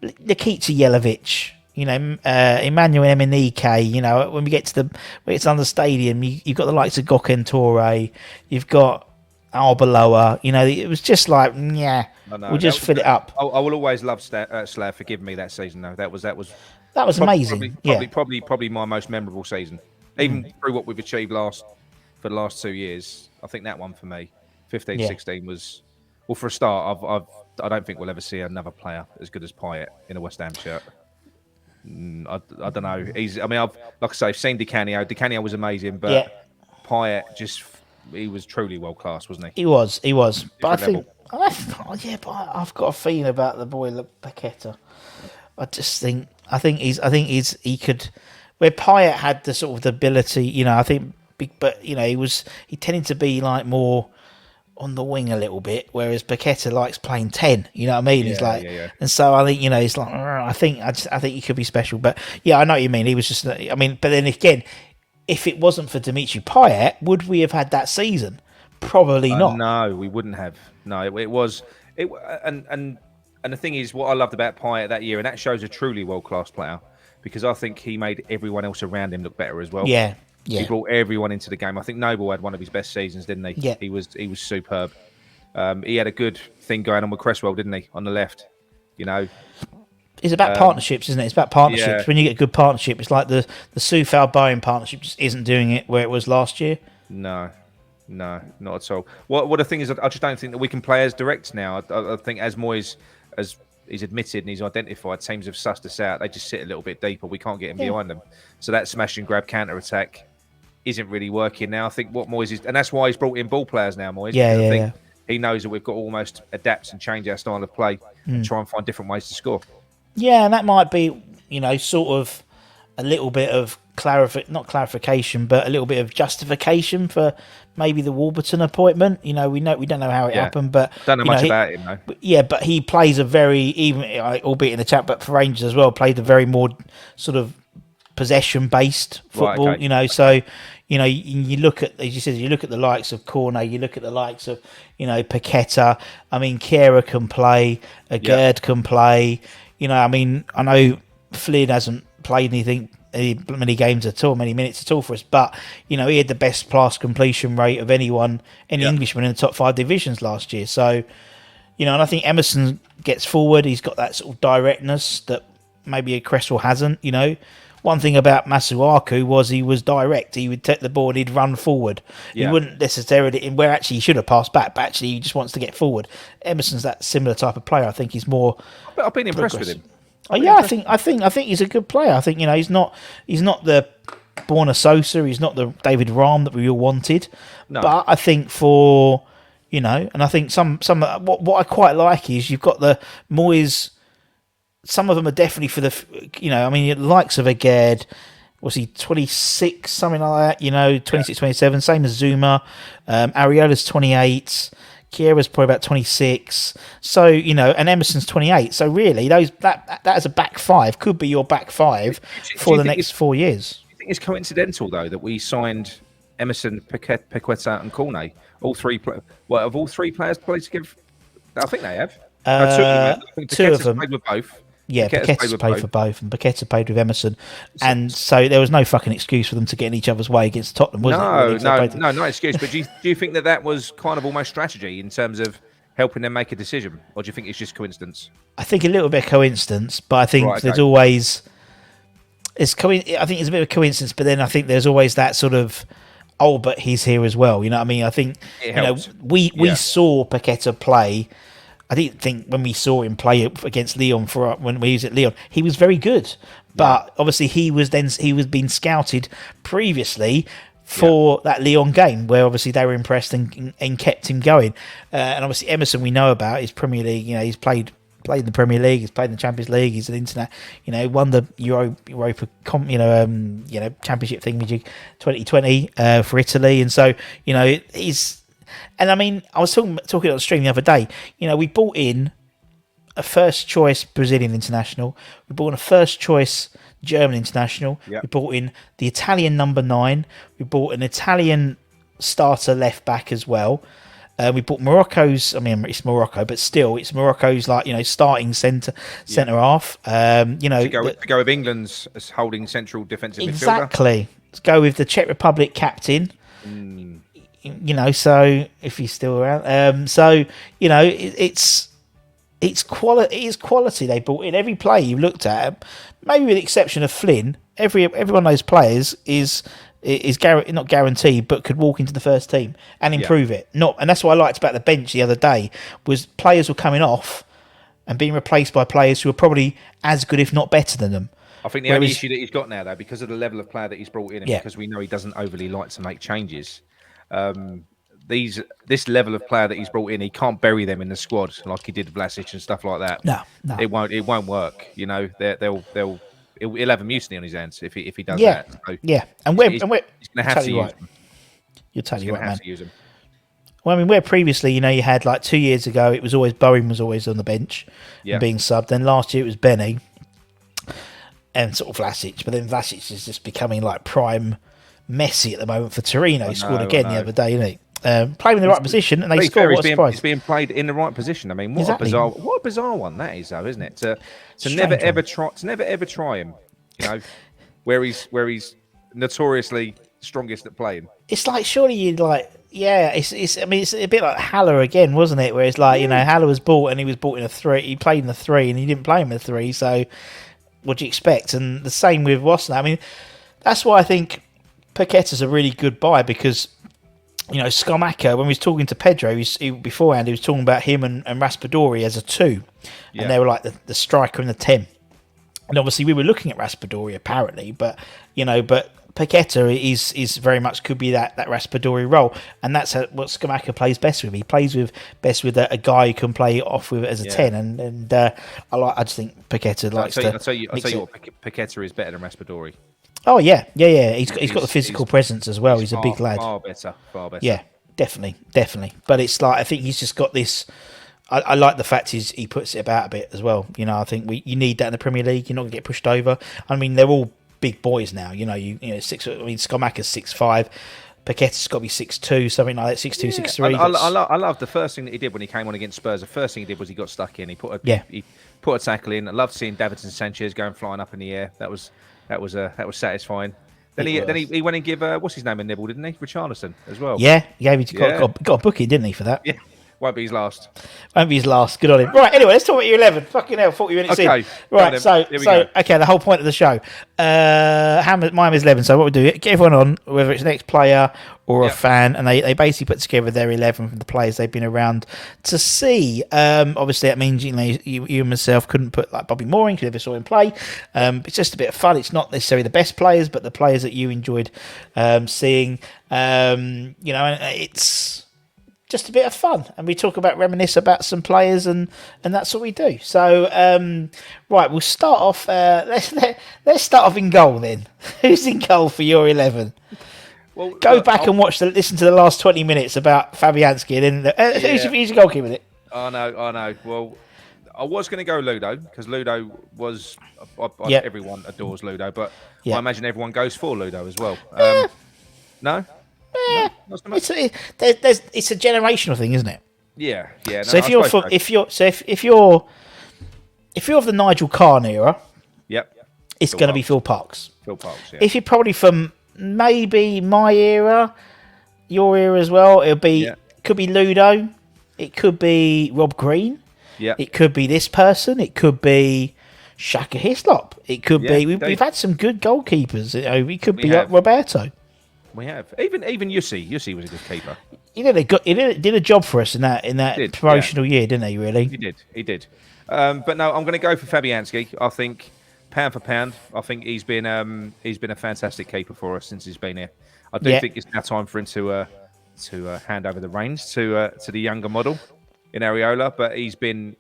Nikita Jelavic. Emmanuel Emenike, when we get to London Stadium, you've got the likes of Gokhan Toure, you've got Arbeloa, it was just like, we'll just fill it up. I will always love Slav for giving me that season, though. That was amazing. Probably my most memorable season. Even through what we've achieved for the last 2 years, I think that one for me, 15-16 was, well, for a start, I don't think we'll ever see another player as good as Payet in a West Ham shirt. I don't know. I've seen Di Canio. Di Canio was amazing, but Payet he was truly world class, wasn't he? He was. But I've got a feeling about the boy Paqueta. He could, where Payet had the sort of the ability, he tended to be like more on the wing a little bit, whereas Paqueta likes playing 10. You know what I mean? He's like, and so I think he's like, I think he could be special. But I know what you mean. He was just, but then again, if it wasn't for Dimitri Payet, would we have had that season? Probably not. No, we wouldn't have. No, it was. And the thing is, what I loved about Payet that year, and that shows a truly world class player, because I think he made everyone else around him look better as well. Yeah. He brought everyone into the game. I think Noble had one of his best seasons, didn't he? Yeah. He was superb. He had a good thing going on with Cresswell, didn't he? On the left, It's about partnerships, isn't it? It's about partnerships. Yeah. When you get a good partnership, it's like the Soufal Bowen partnership just isn't doing it where it was last year. No, not at all. What the thing is, I just don't think that we can play as direct now. I think as Moyes, as he's admitted and he's identified, teams have sussed us out. They just sit a little bit deeper. We can't get in behind them. So that smash and grab counter attack isn't really working now. I think what Moyes is, and that's why he's brought in ball players now, Moyes. I think he knows that we've got to almost adapt and change our style of play and try and find different ways to score. Yeah, and that might be, sort of a little bit of not clarification, but a little bit of justification for maybe the Warburton appointment. We don't know how it happened, but don't know much about him though. But he plays a very, albeit in the chat, but for Rangers as well, played a very more sort of possession-based football. Right, okay. So you look at, as you said, you look at the likes of Cornet, you look at the likes of Paqueta. Kehrer can play, Agerd can play. I know Flynn hasn't played many games at all, many minutes at all for us, but he had the best pass completion rate of any Englishman in the top 5 divisions last year. So, and I think Emerson gets forward. He's got that sort of directness that maybe a Cresswell hasn't. One thing about Masuaku was he was direct. He would take the ball and he'd run forward. He wouldn't necessarily, where actually he should have passed back, but actually he just wants to get forward. Emerson's that similar type of player. I think he's more. I've been impressed with him. I think he's a good player. I think he's not the Borna Sosa. He's not the David Rahm that we all wanted. No. But I think and I think some what I quite like is you've got the Moyes. Some of them are definitely for the, the likes of Agerd. was he 26, something like that? 26, 27, same as Zuma. Ariola's 28. Kiera's probably about 26. So, and Emerson's 28. So really, that as a back five could be your back five for the next 4 years. Do you think it's coincidental, though, that we signed Emerson, Paqueta and Cornet? All three have all three players played together? I think they have. Two of them. Played with both. Yeah, Paqueta's played for both, and Paqueta played with Emerson, and so there was no fucking excuse for them to get in each other's way against Tottenham, was it? No excuse. But do you think that was kind of almost strategy in terms of helping them make a decision, or do you think it's just coincidence? I think a little bit of coincidence, but I think there's always I think it's a bit of a coincidence, but then I think there's always that sort of, but he's here as well. You know what I mean? I think we saw Paqueta play. I didn't think when we saw him play against Lyon when we was at Lyon, he was very good. But obviously he was being scouted previously for that Lyon game where obviously they were impressed and kept him going. And obviously Emerson we know about his Premier League. He's played in the Premier League, he's played in the Champions League, he's an internet. Won the Europa Championship thing with 2020 for Italy, and so he's. And I mean, I was talking on the stream the other day. We brought in a first choice Brazilian international. We brought in a first choice German international. Yep. We brought in the Italian number 9. We brought an Italian starter left back as well. We brought Morocco's. I mean, it's Morocco, but still, it's Morocco's starting centre half. To go with England's as holding central defensive midfielder. Exactly. Let's go with the Czech Republic captain. So if he's still around, it's quality. It is quality they brought in. Every player you looked at, maybe with the exception of Flynn, every one of those players is not guaranteed, but could walk into the first team and improve it. And that's what I liked about the bench the other day was players were coming off and being replaced by players who are probably as good, if not better than them. I think the only issue that he's got now, though, because of the level of player that he's brought in, and because we know he doesn't overly like to make changes. This level of player that he's brought in, he can't bury them in the squad like he did Vlasic and stuff like that. No, it won't work. He'll have a mutiny on his hands if he does that. So and we're he's going to have to use him. You're totally right, man. To use him. Well, I mean, where previously, you had 2 years ago, it was always Bowen was always on the bench and being subbed. Then last year it was Benny and sort of Vlasic, but then Vlasic is just becoming prime Messi at the moment for Torino. He scored again the other day, didn't he? Playing in the right position, and they score. What a surprise! He's being played in the right position. I mean, what a bizarre one that is, though, isn't it? To never ever try him, where he's notoriously strongest at playing. It's surely you'd it's. I mean, it's a bit like Haller again, wasn't it? Where it's Haller was bought and he was bought in a 3. He played in the 3 and he didn't play in the 3. So, what do you expect? And the same with Wasson. I mean, that's why I think Paqueta's a really good buy because, Scamacca, when we was talking to Pedro, beforehand, he was talking about him and Raspadori as a 2. And they were like the striker and the 10. And obviously we were looking at Raspadori apparently, but Paqueta is very much could be that Raspadori role. And that's what Scamacca plays best with. He plays best with a guy who can play off with it as a 10. And I just think Paqueta likes to. I'll tell you what, Paqueta is better than Raspadori. Oh yeah. He's got the physical presence as well. He's a big lad. Far better. Yeah, definitely. But it's I think he's just got this. I like the fact he puts it about a bit as well. I think you need that in the Premier League. You're not gonna get pushed over. I mean, they're all big boys now. Six. I mean, Scamacca's 6'5". Paqueta's got to be 6'2", something like that. 6'2", 6'3". I love the first thing that he did when he came on against Spurs. The first thing he did was he got stuck in. He put a tackle in. I loved seeing Davinson Sanchez going flying up in the air. That was satisfying. Then he went and give what's his name a nibble, didn't he? Richarlison as well. Yeah, got a booking, didn't he, for that? Yeah, won't be his last. Good on him. Right, anyway, let's talk about your 11. Fucking hell, 40 minutes in. Right, so okay, the whole point of the show. Miami's 11. So what we do, get everyone on, whether it's an ex-player or a fan, and they basically put together their 11 from the players they've been around to see. Obviously, that means you and myself couldn't put Bobby Moore in because you never saw him play. It's just a bit of fun. It's not necessarily the best players, but the players that you enjoyed seeing. And it's just a bit of fun, and we reminisce about some players, and that's what we do. So, right, we'll start off. Let's start off in goal then. Who's in goal for your 11? Well, Go back and listen to the last 20 minutes about Fabianski. And then who's your goalkeeper? It. I know. Well, I was going to go Ludo because Ludo was. Everyone adores Ludo, but I imagine everyone goes for Ludo as well. No. It's a generational thing, isn't it? Yeah. No, so if you're of the Nigel Kahn era, it's going to be Phil Parkes. Phil Parkes. Yeah. If you're probably from maybe my era, your era as well, could be Ludo, it could be Rob Green, it could be this person, it could be Shaka Hislop, it could be we've had some good goalkeepers. It could be Roberto. We have even Yussi. Yussi was a good keeper. He did a job for us in that promotional year, didn't he? Really, he did. But no, I'm going to go for Fabianski. I think pound for pound, I think he's been a fantastic keeper for us since he's been here. I do think it's now time for him to hand over the reins to the younger model in Areola. But he's been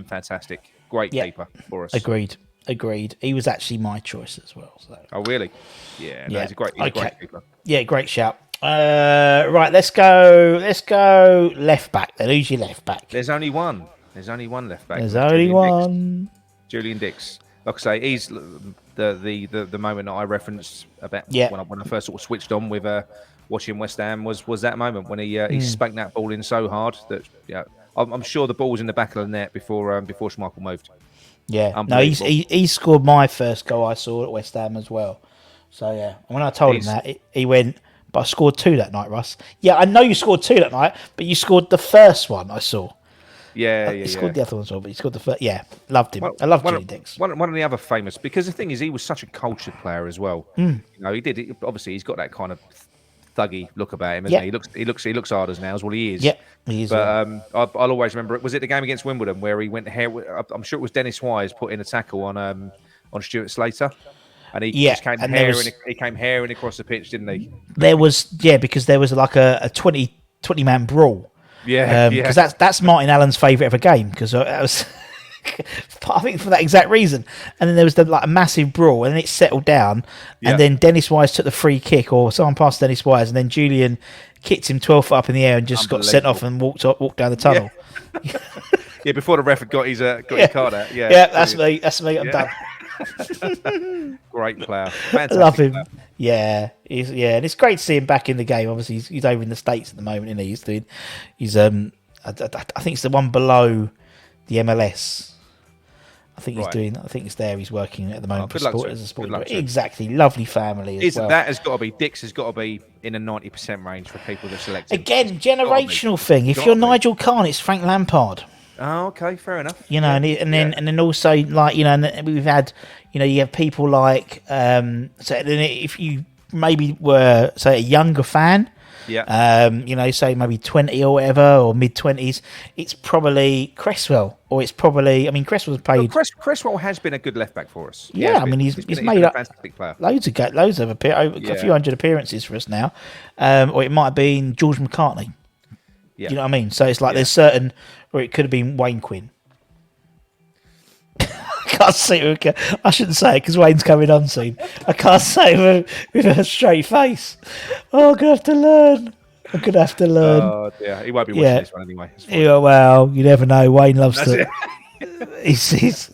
fantastic, great keeper for us. Agreed. He was actually my choice as well. So. Oh really? Yeah. No, he's a great keeper. Yeah, great shout. Right, let's go left back then. Who's your left back? There's only one left back. There's only one. Julian Dix. Like I say, he's the moment that I referenced about when I first sort of switched on with watching West Ham was that moment when he spanked that ball in so hard that I'm sure the ball was in the back of the net before Schmeichel moved. Yeah, no, he scored my first goal I saw at West Ham as well. So yeah, when I told him that, he went, "But I scored 2 that night, Russ." Yeah, I know you scored 2 that night, but you scored the first one I saw. He scored the other one as well, but he scored the first. Yeah, loved him. I love Julian Dix. One of the other famous, because the thing is, he was such a cultured player as well. You know, obviously he's got that kind of thuggy look about him, isn't he? He looks hard as nails. Well, he is. Yeah, he is. But I'll always remember it. Was it the game against Wimbledon where he went I'm sure it was Dennis Wise put in a tackle on Stuart Slater, and he just came herring across the pitch, didn't he? There was because there was like a 20 man brawl. Because that's Martin Allen's favourite ever game because that was. I think for that exact reason, and then there was a massive brawl, and then it settled down, and then Dennis Wise took the free kick, or someone passed Dennis Wise, and then Julian kicked him 12 foot up in the air and just got sent off and walked down the tunnel. Before the ref got his card out. That's me. I'm done. Great player, fantastic. I love him. Player. Yeah, and it's great to see him back in the game. Obviously, he's over in the States at the moment, isn't he? He's I think it's the one below the MLS. I think he's doing. I think it's there. He's working at the moment as a sport. Exactly, lovely family as well. That has got to be Dix. Has got to be in a 90% range for people that select him. Again, generational thing. If you're Nigel Kahn, it's Frank Lampard. Oh, okay, fair enough. You know, and then also like and we've had you have people like so if you maybe were say a younger fan. Say maybe 20 or whatever, or mid-20s, it's probably Cresswell, or it's probably, Cresswell's played... Cresswell has been a good left-back for us. He's made up a fantastic player. Loads of a few hundred appearances for us now. Or it might have been George McCartney. Yeah. You know what I mean? So it's like there's certain, or it could have been Wayne Quinn. I can't say it. I shouldn't say it because Wayne's coming on soon. I can't say it with a straight face. Oh, I'm going to have to learn. Oh, yeah. He won't be watching this one anyway. Yeah, well, you never know. Wayne loves to. He's.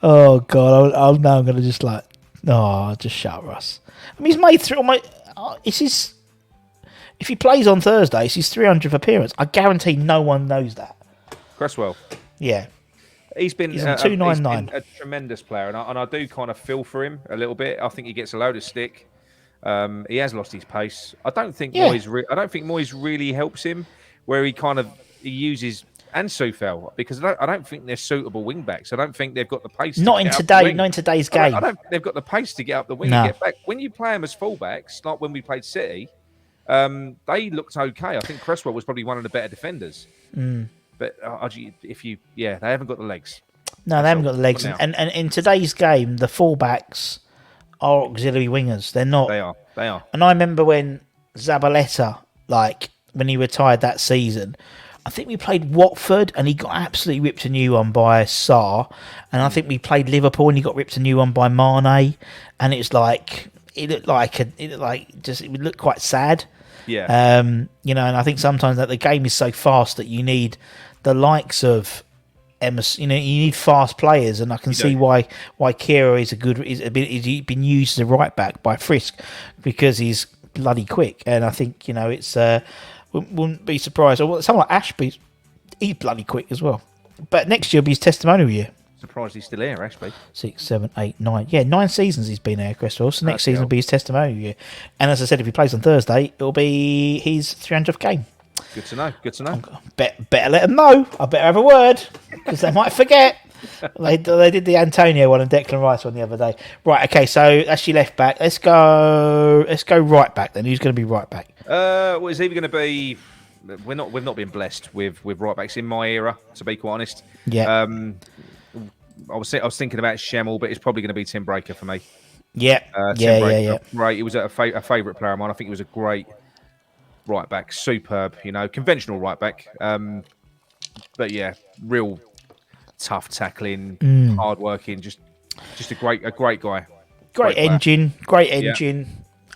Oh, God. I'm going to just just shut up, Russ. He's made through my. It's his. If he plays on Thursday, it's his 300th appearance. I guarantee no one knows that. Cresswell. Yeah. He's been 299. A tremendous player, and I do kind of feel for him a little bit. I think he gets a load of stick. He has lost his pace. I don't think Moyes really helps him, where he uses and Soufel, because I don't think they're suitable wing backs. I don't think they've got the pace. Not in today's game. I don't think they've got the pace to get up the wing and get back. When you play them as fullbacks, like when we played City, they looked okay. I think Cresswell was probably one of the better defenders. But they haven't got the legs. No, they haven't got the legs. And in today's game, the fullbacks are auxiliary wingers. They're not. They are. And I remember when Zabaleta, when he retired that season, I think we played Watford and he got absolutely ripped a new one by Sarr. And I think we played Liverpool and he got ripped a new one by Mane. And it's like, it looked like it would look quite sad. Yeah. You know, and I think sometimes that the game is so fast that you need the likes of Emerson. You know, you need fast players, and I can see why Kira is he's been used as a right back by Frisk because he's bloody quick, and I think it's wouldn't be surprised. Or someone like Ashby, he's bloody quick as well. But next year will be his testimonial year. Surprised he's still here, Ashby. 6, 7, 8, 9. Yeah, 9 seasons he's been here, Cresswell. So next season will be his testimonial year. And as I said, if he plays on Thursday, it'll be his 300th game. Good to know. Good to know. Better let them know. I better have a word because they might forget. They did the Antonio one and Declan Rice one the other day. Right. Okay. So that's your left back. Let's go right back then. Who's going to be right back? Well, it's either going to be. We've not been blessed with right backs in my era, to be quite honest. Yeah. I was thinking about Schemmel, but it's probably going to be Tim Breaker for me. Yeah. Yeah. Right. He was a favourite player of mine. I think he was a great right back, superb. Conventional right back. But yeah, real tough tackling, hard working. Just a great guy. Great engine.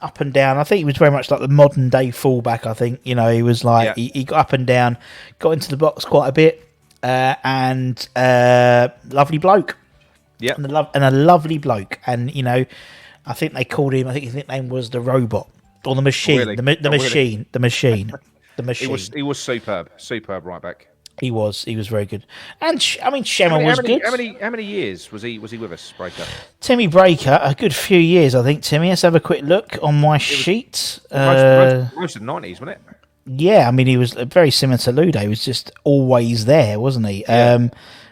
Up and down. I think he was very much like the modern day fullback. I think he was like he got up and down, got into the box quite a bit. And lovely bloke, and a lovely bloke, and I think they called him. I think his nickname was the robot or the machine, really? the machine. He was superb right back. He was very good, and Schemmel was good. How many years was he with us, Breaker? Timmy Breaker, a good few years, I think. Timmy, let's have a quick look on my sheet. Most of the 90s, wasn't it? Yeah, he was very similar to Ludo. He was just always there, wasn't he? Yeah.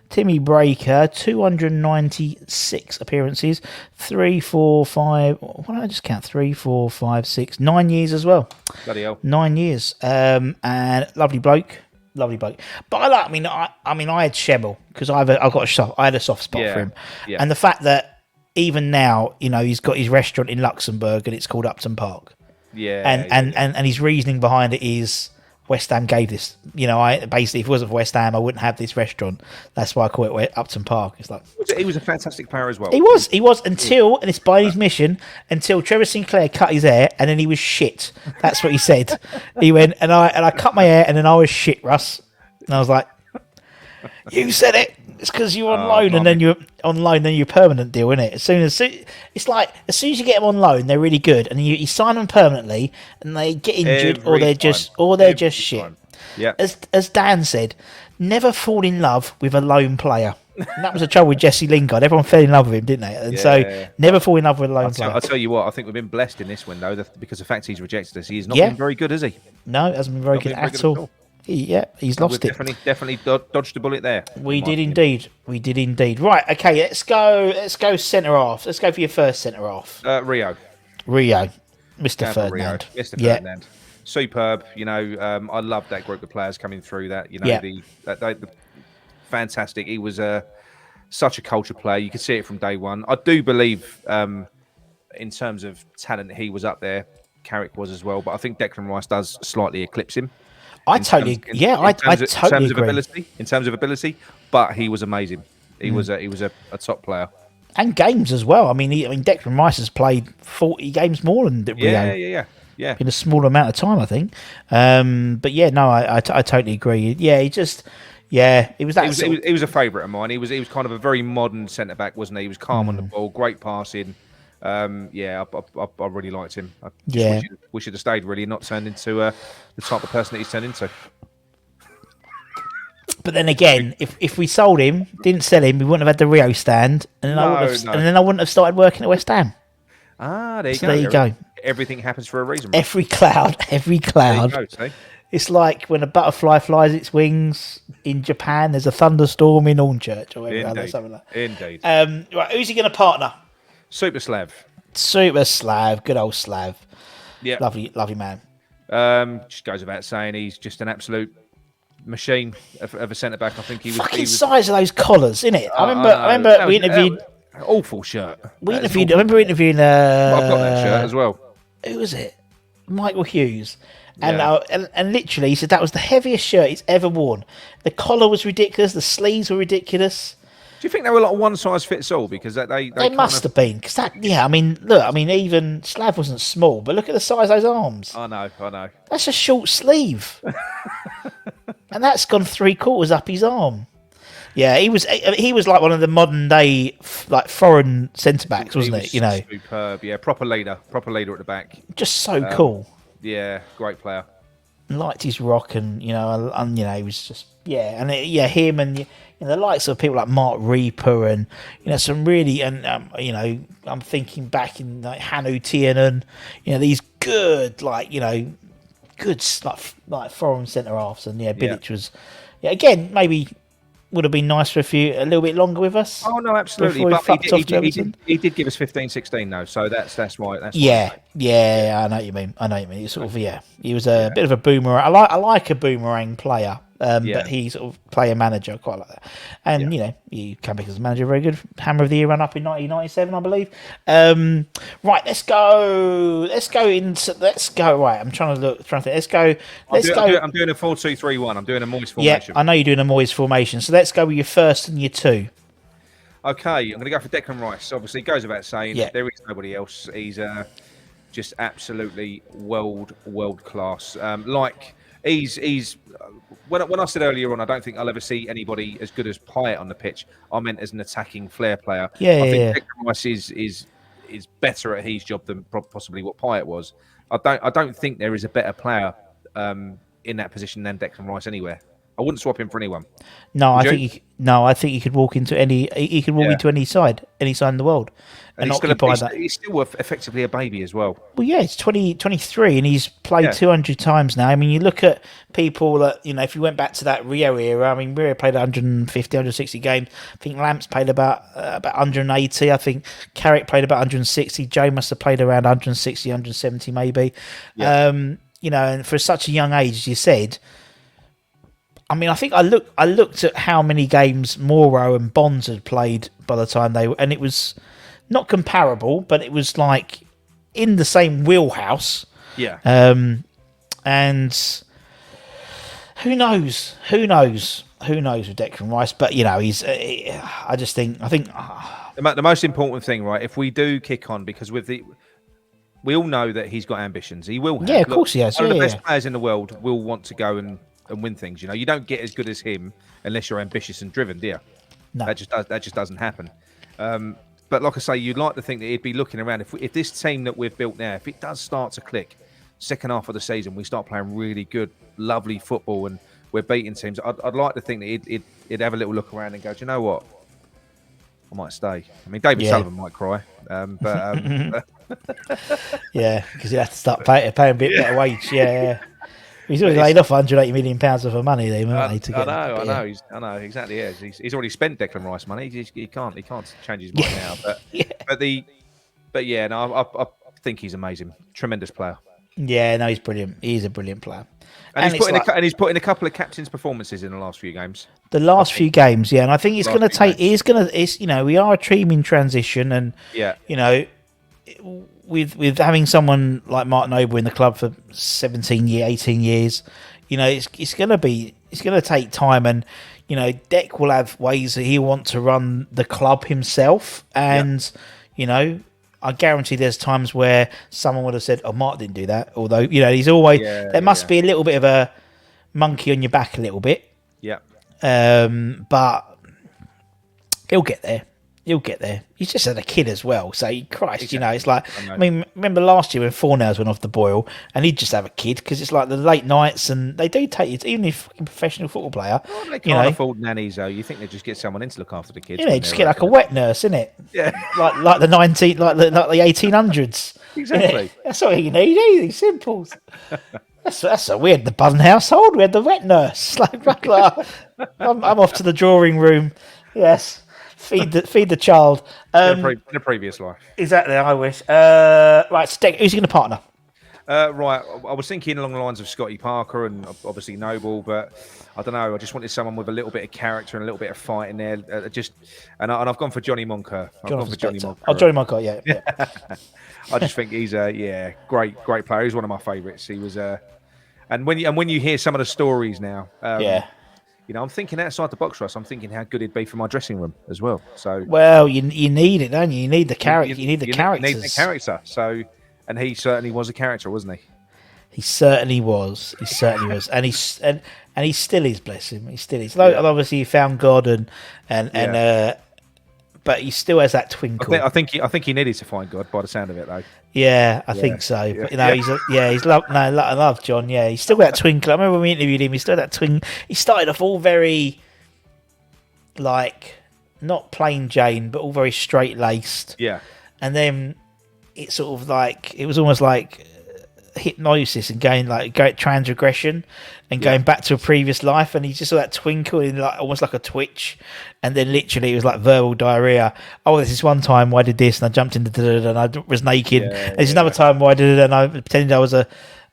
Timmy Breaker, 296 appearances, 3, 4, 5. Why don't I just count 3, 4, 5, 6, 9 years as well. Bloody hell. 9 years. And lovely bloke. But I had Schemmel because I had a soft spot for him, and the fact that even now, he's got his restaurant in Luxembourg and it's called Upton Park. Yeah, and his reasoning behind it is West Ham gave this. I basically, if it wasn't for West Ham, I wouldn't have this restaurant. That's why I call it Upton Park. It's like he was a fantastic player as well. He was until, and it's by his mission, until Trevor Sinclair cut his hair, and then he was shit. That's what he said. He went and I cut my hair, and then I was shit, Russ. And I was like, you said it. It's because you're on loan, and then you're on loan, then you're permanent deal, isn't it? As soon as you get them on loan, they're really good, and you sign them permanently, and they get injured, or they're just shit. Yeah. As Dan said, never fall in love with a lone player. And that was the trouble with Jesse Lingard. Everyone fell in love with him, didn't they? And so never fall in love with a lone player. I'll tell you what, I think we've been blessed in this window because the fact he's rejected us. He's not been very good, has he? No, it hasn't been very good at all. He's lost it. Definitely dodged a bullet there. We did indeed. Right, okay, let's go centre half. Let's go for your first centre half. Rio, Mr. Ferdinand. Mr. Ferdinand. Superb. I love that group of players coming through that. The fantastic. He was such a culture player. You could see it from day one. I do believe, in terms of talent, he was up there. Carrick was as well, but I think Declan Rice does slightly eclipse him. I totally agree. In terms of ability, but he was amazing. He was a top player. And games as well. Declan Rice has played 40 games more than Rio. Yeah. In a small amount of time, I think. But yeah, no, I totally agree. Yeah, he was that. He was a favourite of mine. He was kind of a very modern centre back, wasn't he? He was calm on the ball, great passing. I really liked him. Wish he'd have stayed, really, not turned into the type of person that he's turned into. But then again, if we sold him, didn't sell him, we wouldn't have had the Rio stand, and then I wouldn't have started working at West Ham. There you go. Everything happens for a reason. Right? Every cloud. There you go, it's like when a butterfly flies its wings in Japan. There's a thunderstorm in Hornchurch or something like that. Indeed. Right, who's he going to partner? Super Slav, good old Slav. Yeah, lovely man. Just goes without saying, he's just an absolute machine of a centre back. I think he was. Size of those collars, isn't it? I remember we interviewed. Awful shirt. I remember interviewing. I've got that shirt as well. Who was it? Michael Hughes. And literally, he said that was the heaviest shirt he's ever worn. The collar was ridiculous. The sleeves were ridiculous. you think they were like one size fits all? Because they must have been. Because I mean, look, I mean, even Slav wasn't small, but look at the size of those arms. I know. That's a short sleeve, and that's gone 3/4 up his arm. Yeah, he was like one of the modern day like foreign centre backs, wasn't it? You know, superb. Yeah, proper leader at the back. Just so cool. Yeah, great player. Liked his rock, and you know, he was just him and the likes of people like Mark Reaper and some really I'm thinking back in like Hanu Tiernan, these good good like foreign centre halves, and Bilic was again maybe would have been nice for a little bit longer with us. Oh no, absolutely. But he did give us 15-16 though, so that's why. I know what you mean. It's sort of he was a bit of a boomerang. I like a boomerang player. But he's sort of player manager, quite like that. And he came back as a manager, very good. Hammer of the Year run up in 1997, I believe. Right, let's go. Right, I'm trying to think. Let's go. I'm doing a 4-2-3-1. I'm doing a Moyes formation. Yeah, I know you're doing a Moyes formation. So let's go with your first and your two. Okay, I'm going to go for Declan Rice. Obviously, it goes without saying there is nobody else. He's just absolutely world class. He's when I said earlier on, I don't think I'll ever see anybody as good as Payet on the pitch. I meant as an attacking flair player. I think Declan Rice is better at his job than possibly what Payet was. I don't think there is a better player in that position than Declan Rice anywhere. I wouldn't swap him for anyone. No, I think he could walk into any. He could walk into any side in the world, and occupy that. He's still effectively a baby as well. Well, yeah, he's 23, and he's played 200 times now. I mean, you look at people that if you went back to that Rio era. I mean, Rio played 150, 160 games. I think Lamps played about 180. I think Carrick played about 160. Joe must have played around 160, 170 maybe. Yeah. And for such a young age, as you said. I mean, I think I looked at how many games Moro and Bonds had played by the time and it was not comparable, but it was like in the same wheelhouse. Yeah. And who knows with Declan Rice? But he's. I think the most important thing, right? If we do kick on, because we all know that he's got ambitions. He will have. Yeah, of course he has. One of the best players in the world will want to go and win things. You don't get as good as him unless you're ambitious and driven, do you? No. That just doesn't happen. But like I say, you'd like to think that he'd be looking around. If this team that we've built now, if it does start to click, second half of the season, we start playing really good, lovely football, and we're beating teams. I'd like to think that he'd have a little look around and go, do you know what? I might stay. I mean, David Sullivan might cry, but yeah, because he'd have to start paying a bit better wage. Yeah. He's already laid off £180 million worth of money there, hasn't he? I know, exactly. Yeah, he's already spent Declan Rice money. He can't change his mind now. But I think he's amazing, tremendous player. Yeah, no, he's brilliant. He's a brilliant player, and he's put in a couple of captain's performances in the last few games. Few games, and I think it's going to take. We are a team in transition, and with having someone like Mark Noble in the club for 18 years, it's going to take time, and Deck will have ways that he'll want to run the club himself, and I guarantee there's times where someone would have said, "Oh, Mark didn't do that," although he's always there must be a little bit of a monkey on your back a little bit. Yeah. But he'll get there. He's just had a kid as well. So, Christ, exactly. It's like, I mean, remember last year when Fornals went off the boil and he'd just have a kid because it's like the late nights and they do take it, even if a professional football player. Well, they can't afford nannies, though. You think they just get someone in to look after the kids? Just get like a wet nurse, innit? Yeah. like the 1800s. Exactly. That's all you need, easy, simple. That's a weird. The Bun household, we had the wet nurse. I'm off to the drawing room. Yes. Feed the child. In a previous life. Exactly, I wish. Right, Steck, who's he going to partner? Right, I was thinking along the lines of Scotty Parker and obviously Noble, but I don't know. I just wanted someone with a little bit of character and a little bit of fight in there. And I've gone for Johnny Moncur. Johnny Moncur, yeah. I just think he's a great player. He's one of my favourites. He was and when you hear some of the stories now, You know, I'm thinking outside the box, Russ. I'm thinking how good he'd be for my dressing room as well. So, well, you need it, don't you? You need the character. You need the characters. You need the character. So, and he certainly was a character, wasn't he? He certainly was. He certainly was, and he still is. Bless him. He still is. Yeah. Obviously, he found God, but he still has that twinkle. I think he needed to find God by the sound of it, though. Yeah, I think so. Yeah. But you know, he's I love John. Yeah, he's still got that twinkle. I remember when we interviewed him. He still had that twinkle. He started off all very, like, not plain Jane, but all very straight laced. Yeah, and then it sort of like it was almost like hypnosis and going transregression and going back to a previous life, and he just saw that twinkle in like almost like a twitch, and then literally it was like verbal diarrhea. Oh, this is one time where I did this and I jumped into and I was naked. There's another time where I did it and I pretended I was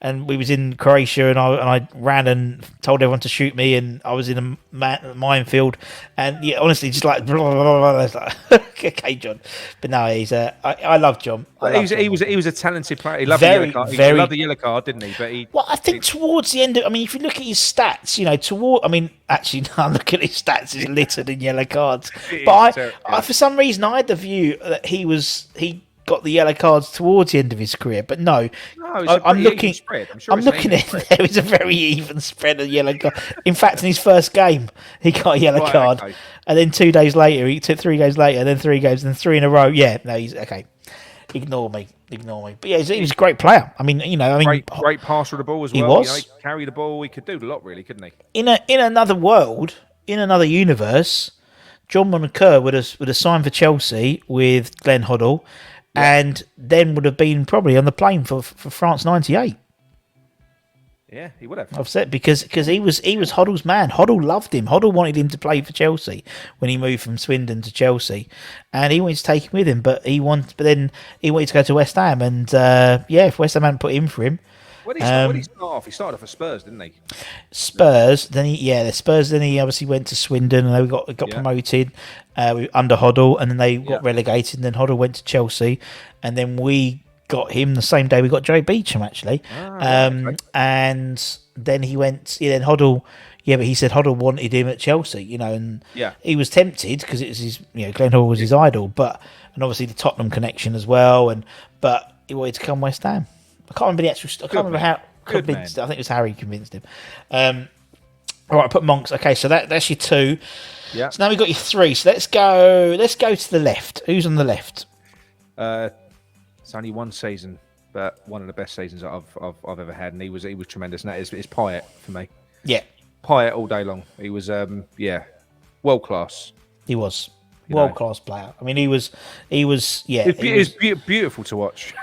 and we was in Croatia and I ran and told everyone to shoot me and I was in a minefield, and honestly just like, blah, blah, blah, blah. Like, okay, John, but no, he's I love John. He was a talented player. He loved the yellow card. He loved the yellow card, didn't he? But I think towards the end of, I mean, if you look at his stats, actually, no, look at his stats, he's littered in yellow cards. But I, for some reason, I had the view that he got the yellow cards towards the end of his career, but no, I'm looking at there is a very even spread of yellow card. In fact, in his first game, he got a yellow card, and then 2 days later, he took 3 days later, then 3 games, then 3 in a row. Yeah, no, he's okay. Ignore me. But yeah, he was a great player. I mean, great passer of the ball as well. He was. He could carry the ball. He could do a lot, really, couldn't he? In another world, in another universe, John Monaco would have signed for Chelsea with Glenn Hoddle. Yeah. And then would have been probably on the plane for France '98. Yeah, he would have. I've said because he was Hoddle's man. Hoddle loved him. Hoddle wanted him to play for Chelsea when he moved from Swindon to Chelsea, and he wanted to take him with him. But then he wanted to go to West Ham, and if West Ham hadn't put in for him. What did he start off? He started off for Spurs, didn't he? Spurs. Then he obviously went to Swindon, and they got promoted under Hoddle, and then they got relegated. And then Hoddle went to Chelsea, and then we got him the same day we got Joe Beecham actually. And then he went. Then Hoddle. Yeah, but he said Hoddle wanted him at Chelsea, and he was tempted because it was his. Glenn Hoddle was his idol, and obviously the Tottenham connection as well. But he wanted to come West Ham. I can't remember the actual. I can't remember how convinced. I think it was Harry convinced him. All right, I put Monks. Okay, so that's your 2. Yeah. So now we've got your 3. So let's go to the left. Who's on the left? It's only one season, but one of the best seasons that I've ever had, and he was tremendous. And that is Payet for me. Yeah, Payet all day long. He was world class. He was world class player. I mean, he was beautiful to watch.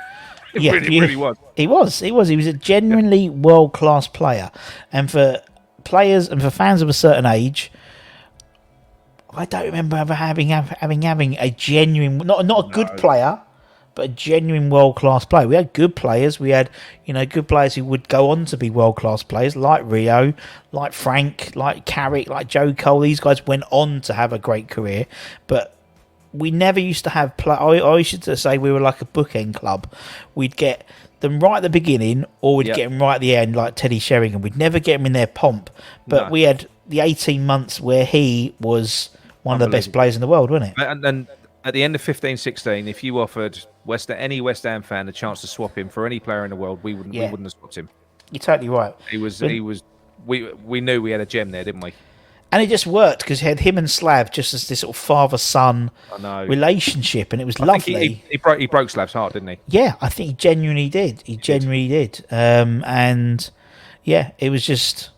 It really was. He was. He was a genuinely world-class player. And for players and for fans of a certain age, I don't remember ever having a genuine, not a good player, but a genuine world-class player. We had good players. We had, good players who would go on to be world-class players, like Rio, like Frank, like Carrick, like Joe Cole. These guys went on to have a great career, but we never used to have I used to say we were like a bookend club. We'd get them right at the beginning, or we'd get them right at the end, like Teddy Sheringham. We'd never get them in their pomp. But we had the 18 months where he was one of the best players in the world, wasn't it? And then at the end of 15-16, if you offered any West Ham fan the chance to swap him for any player in the world, we wouldn't have swapped him. You're totally right. We knew we had a gem there, didn't we? And it just worked because he had him and Slav just as this sort of father-son relationship, and it was lovely. He broke Slav's heart, didn't he? Yeah, I think he genuinely did. He genuinely did. And yeah, it was just,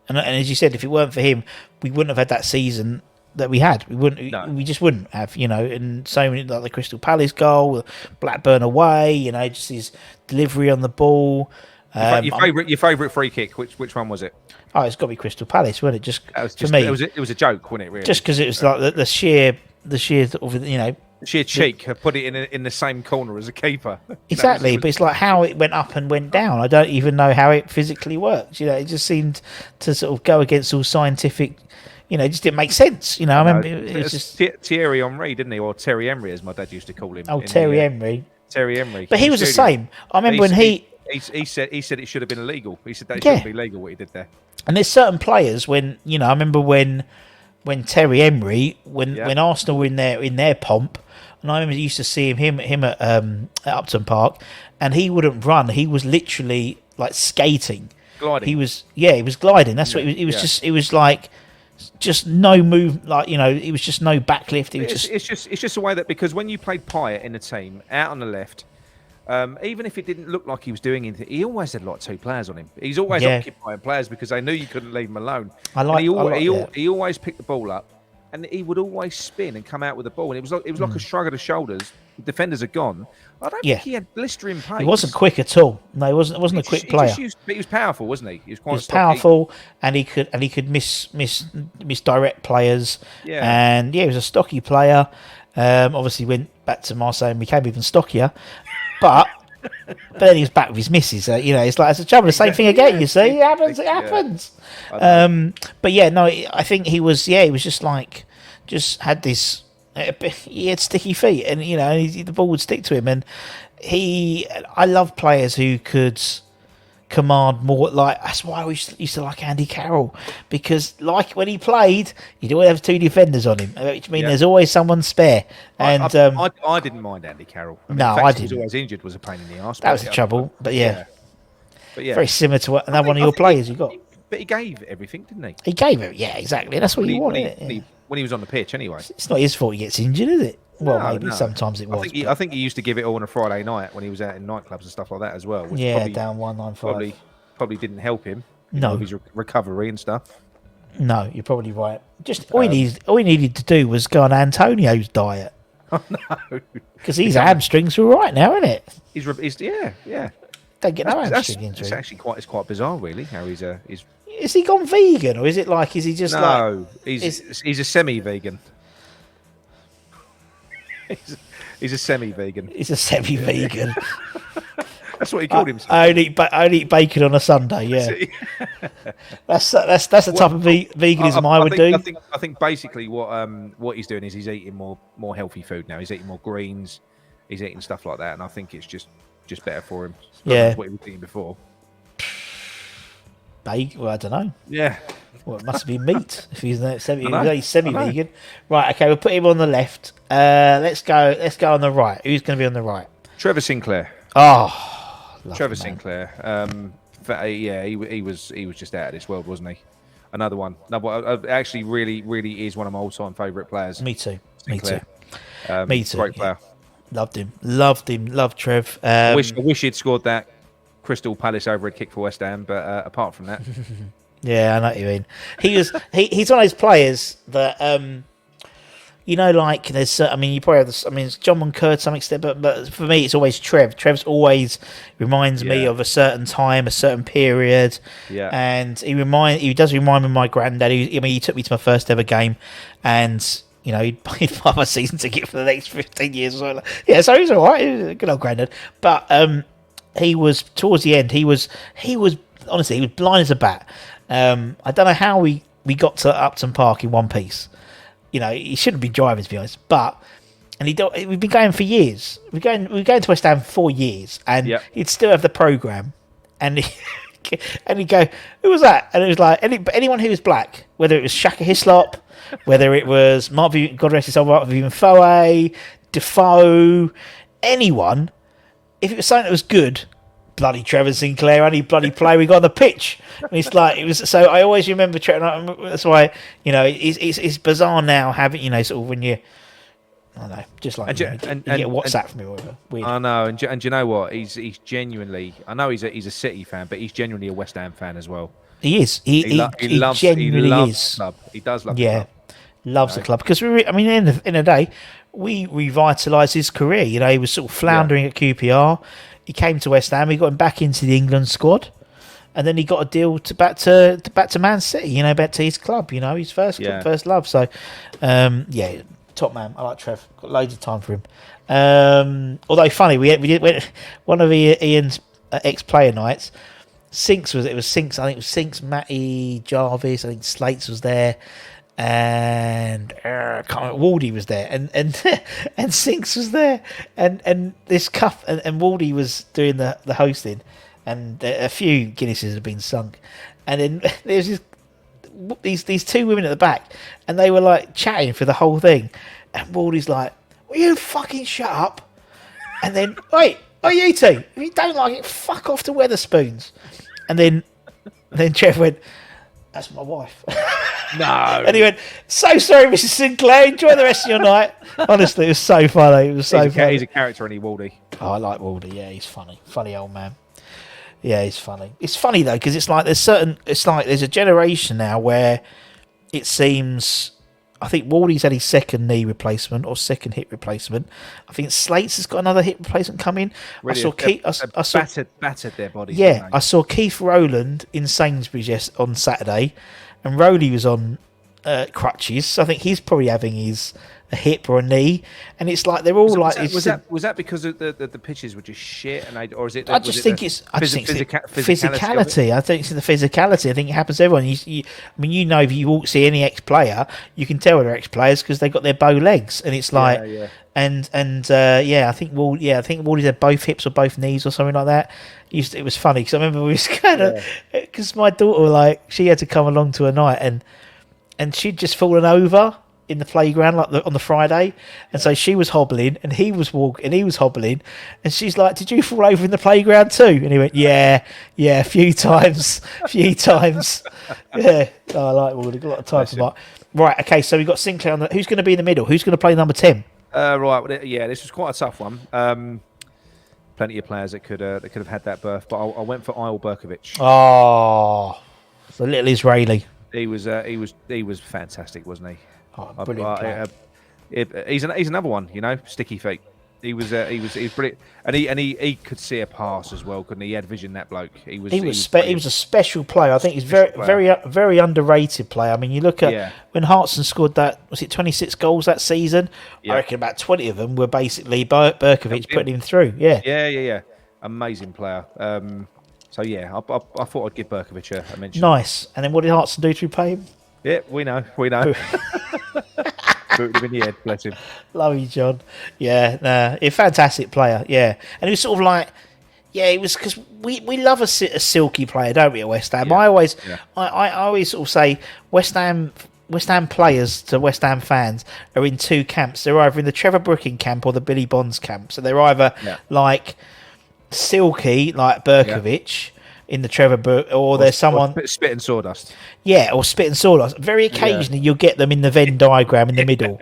and as you said, if it weren't for him, we wouldn't have had that season that we had. We just wouldn't have, and so many, like the Crystal Palace goal, Blackburn away, just his delivery on the ball. Your favourite free kick? Which one was it? Oh, it's got to be Crystal Palace, wasn't it? Just for me, it was a joke, wasn't it? Really, just because it was like the sheer sort of, sheer cheek. Put it in the same corner as a keeper. Exactly, but it's like how it went up and went down. I don't even know how it physically works. It just seemed to sort of go against all scientific. It just didn't make sense. I remember it was just Thierry Henry, didn't he, or Terry Emery, as my dad used to call him. Oh, Terry Emery. Terry Emery. But he was the same. I remember when he said it should have been illegal. He said that it shouldn't be legal what he did there. And there's certain players when I remember when Terry Henry, when Arsenal were in their pomp, and I remember used to see him at Upton Park, and he wouldn't run. He was literally like skating. Gliding. He was gliding. That's what it was. It was like just no move. Like it was just no backlift. It's just a way that, because when you played Payet in the team out on the left, even if it didn't look like he was doing anything, he always had like 2 players on him. He's always occupying players because they knew you couldn't leave him alone. He always picked the ball up, and he would always spin and come out with the ball. And it was like a shrug of the shoulders. The defenders are gone. I don't think he had blistering pace. He wasn't quick at all. No, he wasn't a quick player. But he was powerful, wasn't he? He was powerful, and he could misdirect players. Yeah. And he was a stocky player. Obviously went back to Marseille and became even stockier. But then he was back with his missus. It's like it's a trouble. The same thing again. You see, it happens. But yeah, no, I think he was just had this. He had sticky feet, and the ball would stick to him. And I love players who could command more. Like, that's why I used to like Andy Carroll, because like when he played, you'd always have 2 defenders on him, which means there's always someone spare. And I didn't mind Andy Carroll. I mean, I didn't. He was always injured, was a pain in the arse. That was the trouble. But yeah, very similar to another one of your players you got. But he gave everything, didn't he? He gave it, yeah, exactly. That's what you wanted. When he was on the pitch, anyway. It's not his fault he gets injured, is it? Well, maybe sometimes it was. I think he used to give it all on a Friday night when he was out in nightclubs and stuff like that as well. Which down 195. Probably didn't help him. With his recovery and stuff. No, you're probably right. Just all he needed to do was go on Antonio's diet. Oh no, because his hamstrings are right now, isn't it? He's Don't get no hamstring injury. It's actually quite bizarre, really. How he's Is he gone vegan, or is it like? Is he just he's a semi-vegan. He's a semi-vegan. He's a semi-vegan. That's what he called himself. I only eat bacon on a Sunday. Yeah, that's the type of veganism I would do. I think basically what he's doing is he's eating more healthy food now. He's eating more greens. He's eating stuff like that, and I think it's just better for him. What he was eating before. Bacon? Well, I don't know. Yeah. Well, it must be meat if he's semi-vegan. Right. Okay, we'll put him on the left. Let's go on the right. Who's going to be on the right? Trevor Sinclair. Oh, Trevor Sinclair. He was just out of this world, wasn't he? Another one. Actually, really is one of my all-time favourite players. Me too. Sinclair. Me too. Great player. Loved him. Loved Trev. I wish he'd scored that Crystal Palace overhead kick for West Ham, but apart from that, yeah, I know what you mean. He's one of those players that like there's. I mean, you probably have this. I mean, it's John Moncur to some extent, but for me, it's always Trev. Trev's always reminds me of a certain time, a certain period. Yeah, and he does remind me of my granddad. He took me to my first ever game, and he'd buy my season ticket for the next 15 years or so. Yeah, so he's all right. He was a good old granddad. But he was towards the end. He was honestly, he was blind as a bat. I don't know how we got to Upton Park in one piece. He shouldn't be driving, to be honest. We've been going for years. We're going to West Ham for 4 years, and he'd still have the programme. And he'd go, "Who was that?" And it was like anyone who was black, whether it was Shaka Hislop, whether it was God rest his soul, Mark Vivian Foe, Defoe, anyone. If it was something that was good, bloody Trevor Sinclair, any bloody player we got on the pitch. And it was. So I always remember Trevor. That's why it's bizarre now having sort of when you. I don't know, just like you get a WhatsApp from me or whatever. Weird. I know, and do you know what? He's genuinely. I know he's a City fan, but he's genuinely a West Ham fan as well. He is. He genuinely is. The club. He does love the club. Loves the club because in the day, we revitalised his career. He was sort of floundering at QPR. He came to West Ham. We got him back into the England squad, and then he got a deal back to Man City. Back to his club. His first love. So, top man. I like Trev. Got loads of time for him. Although funny, we went one of Ian's ex-player nights. Sinks. I think it was Sinks, Matty, Jarvis. I think Slates was there. And Waldy was there, and Sinks was there, and this cup, and Waldy was doing the hosting, and a few Guinnesses had been sunk, And then there's these two women at the back, and they were like chatting for the whole thing. And Wardy's like, "Will you fucking shut up?" And then, "Wait, you two, if you don't like it, fuck off to Weatherspoons." And then Jeff went, "That's my wife." No. And he went, "So sorry, Mrs. Sinclair. Enjoy the rest of your night." Honestly, it was so funny. It was so funny. He's a character, and Waldy. Oh, I like Waldy. Yeah, he's funny. Funny old man. Yeah, he's funny. It's funny though, because it's like there's a generation now where it seems. I think Waldy's had his second knee replacement or second hip replacement. I think Slates has got another hip replacement coming. Really, I saw battered their bodies. Yeah, I saw Keith Rowland in Sainsbury's on Saturday, and Rowley was on crutches. So I think he's probably having a hip or a knee, and it's like they're all was that because of the pitches were just shit, or is it? I just think it's physicality. I think it's the physicality. I think it happens to everyone. I mean, if you walk see any ex-player, you can tell they're ex-players because they've got their bow legs, and it's like, I think Waldy's had both hips or both knees or something like that. It was funny because I remember we was kind of because my daughter she had to come along to a night and she'd just fallen over in the playground on the Friday, and so she was hobbling and he was walking and he was hobbling, and she's like, "Did you fall over in the playground too?" And he went, yeah, a few times. Yeah, I like Waldy. Got a lot of time for that. Right, okay, so we've got Sinclair on who's going to be in the middle? Who's going to play number 10? Right, yeah, this was quite a tough one. Plenty of players that could have had that berth, but I went for Isle Berkovic. Oh, it's a little Israeli. He was fantastic, wasn't he? Oh, brilliant. He's another one, sticky feet. He was brilliant, and he could see a pass as well, couldn't he? He had vision, that bloke. He was a special player. I think he's very underrated player. I mean, you look at when Hartson scored that, was it 26 goals that season? Yeah. I reckon about 20 of them were basically Berkovic putting him through. Yeah. Amazing player. So yeah, I thought I'd give Berkovic a mention. Nice. And then what did Hartson do to repay him? Yeah, we know. Booted him in the head, bless him. Love you, John. Yeah, a fantastic player. Yeah, and he was sort of like, it was because we love a silky player, don't we, at West Ham? I always sort of say West Ham players to West Ham fans are in two camps. They're either in the Trevor Brooking camp or the Billy Bonds camp. So they're either like silky, like Berkovic. In the Trevor Brook, or there's someone spit and sawdust. Yeah, or spit and sawdust. Very occasionally, you'll get them in the Venn diagram in the middle.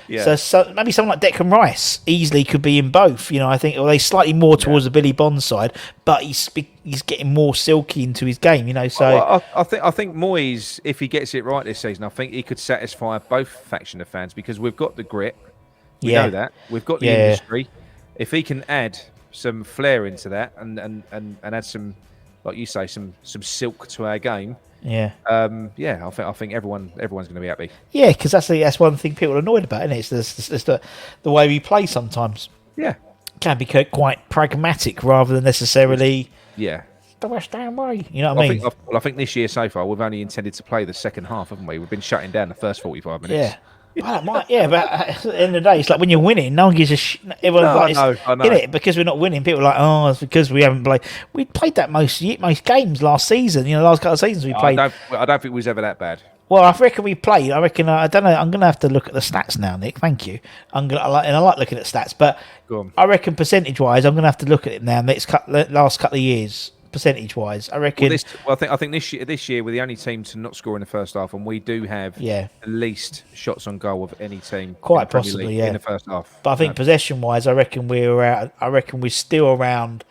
Yeah. So maybe someone like Declan Rice easily could be in both. I think, or they slightly more towards the Billy Bonds side, but he's getting more silky into his game. So I think Moyes, if he gets it right this season, I think he could satisfy both faction of fans because we've got the grit. We know that we've got the industry. If he can add some flair into that and add some, like you say, some silk to our game. Yeah. I think everyone's going to be happy. Yeah, because that's one thing people are annoyed about, isn't it? It's the way we play sometimes. Yeah. Can be quite pragmatic rather than necessarily. Yeah. The West Ham way. You know what I mean? I think this year so far we've only intended to play the second half, haven't we? We've been shutting down the first 45 minutes. Yeah. But at the end of the day, it's like when you're winning, no one gives a shit. I know. Because we're not winning, people are like, it's because we haven't played. We played that most games last season. The last couple of seasons we played. I don't think it was ever that bad. Well, I reckon we played. I don't know. I'm going to have to look at the stats now, Nick. Thank you. I like looking at stats, but I reckon percentage-wise, I'm going to have to look at it now. Last couple of years. Percentage-wise, I reckon. I think this year we're the only team to not score in the first half, and we do have the least shots on goal of any team. Quite possibly, in the first half. But I think possession-wise, I reckon we're still around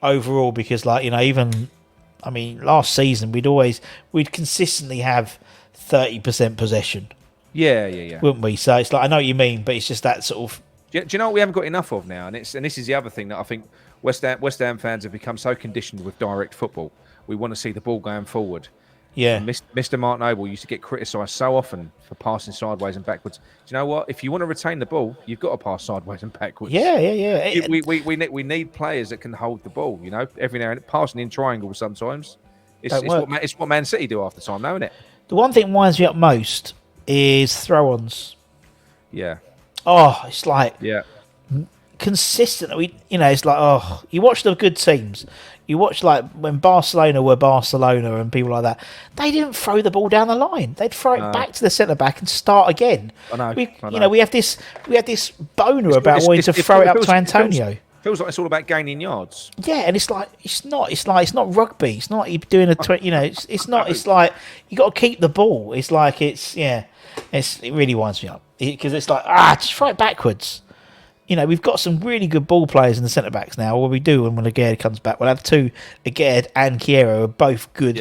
overall because, last season we'd consistently have 30% possession. Yeah. Wouldn't we? So it's like I know what you mean, but it's just that sort of. Do you know what we haven't got enough of now? And this is the other thing that I think. West Ham fans have become so conditioned with direct football. We want to see the ball going forward. Yeah. And Mr. Mark Noble used to get criticised so often for passing sideways and backwards. Do you know what? If you want to retain the ball, you've got to pass sideways and backwards. Yeah. We need players that can hold the ball. Every now and then, passing in triangles sometimes. It's what Man City do half the time, though, isn't it? The one thing winds me up most is throw-ons. Yeah. Oh, it's like. Yeah. consistently, it's like, oh, you watch the good teams. You watch like when Barcelona were Barcelona and people like that. They didn't throw the ball down the line. They'd throw it back to the centre back and start again. I know. We have this boner about wanting to throw it up to Antonio. Feels like it's all about gaining yards. Yeah, and it's like it's not rugby. It's not like you're doing it's not. It's like you got to keep the ball. It's like it really winds me up because it's like just throw it backwards. We've got some really good ball players in the centre backs now. What we do when Aguerd comes back, we'll have two Aguerd and Chiero are both good.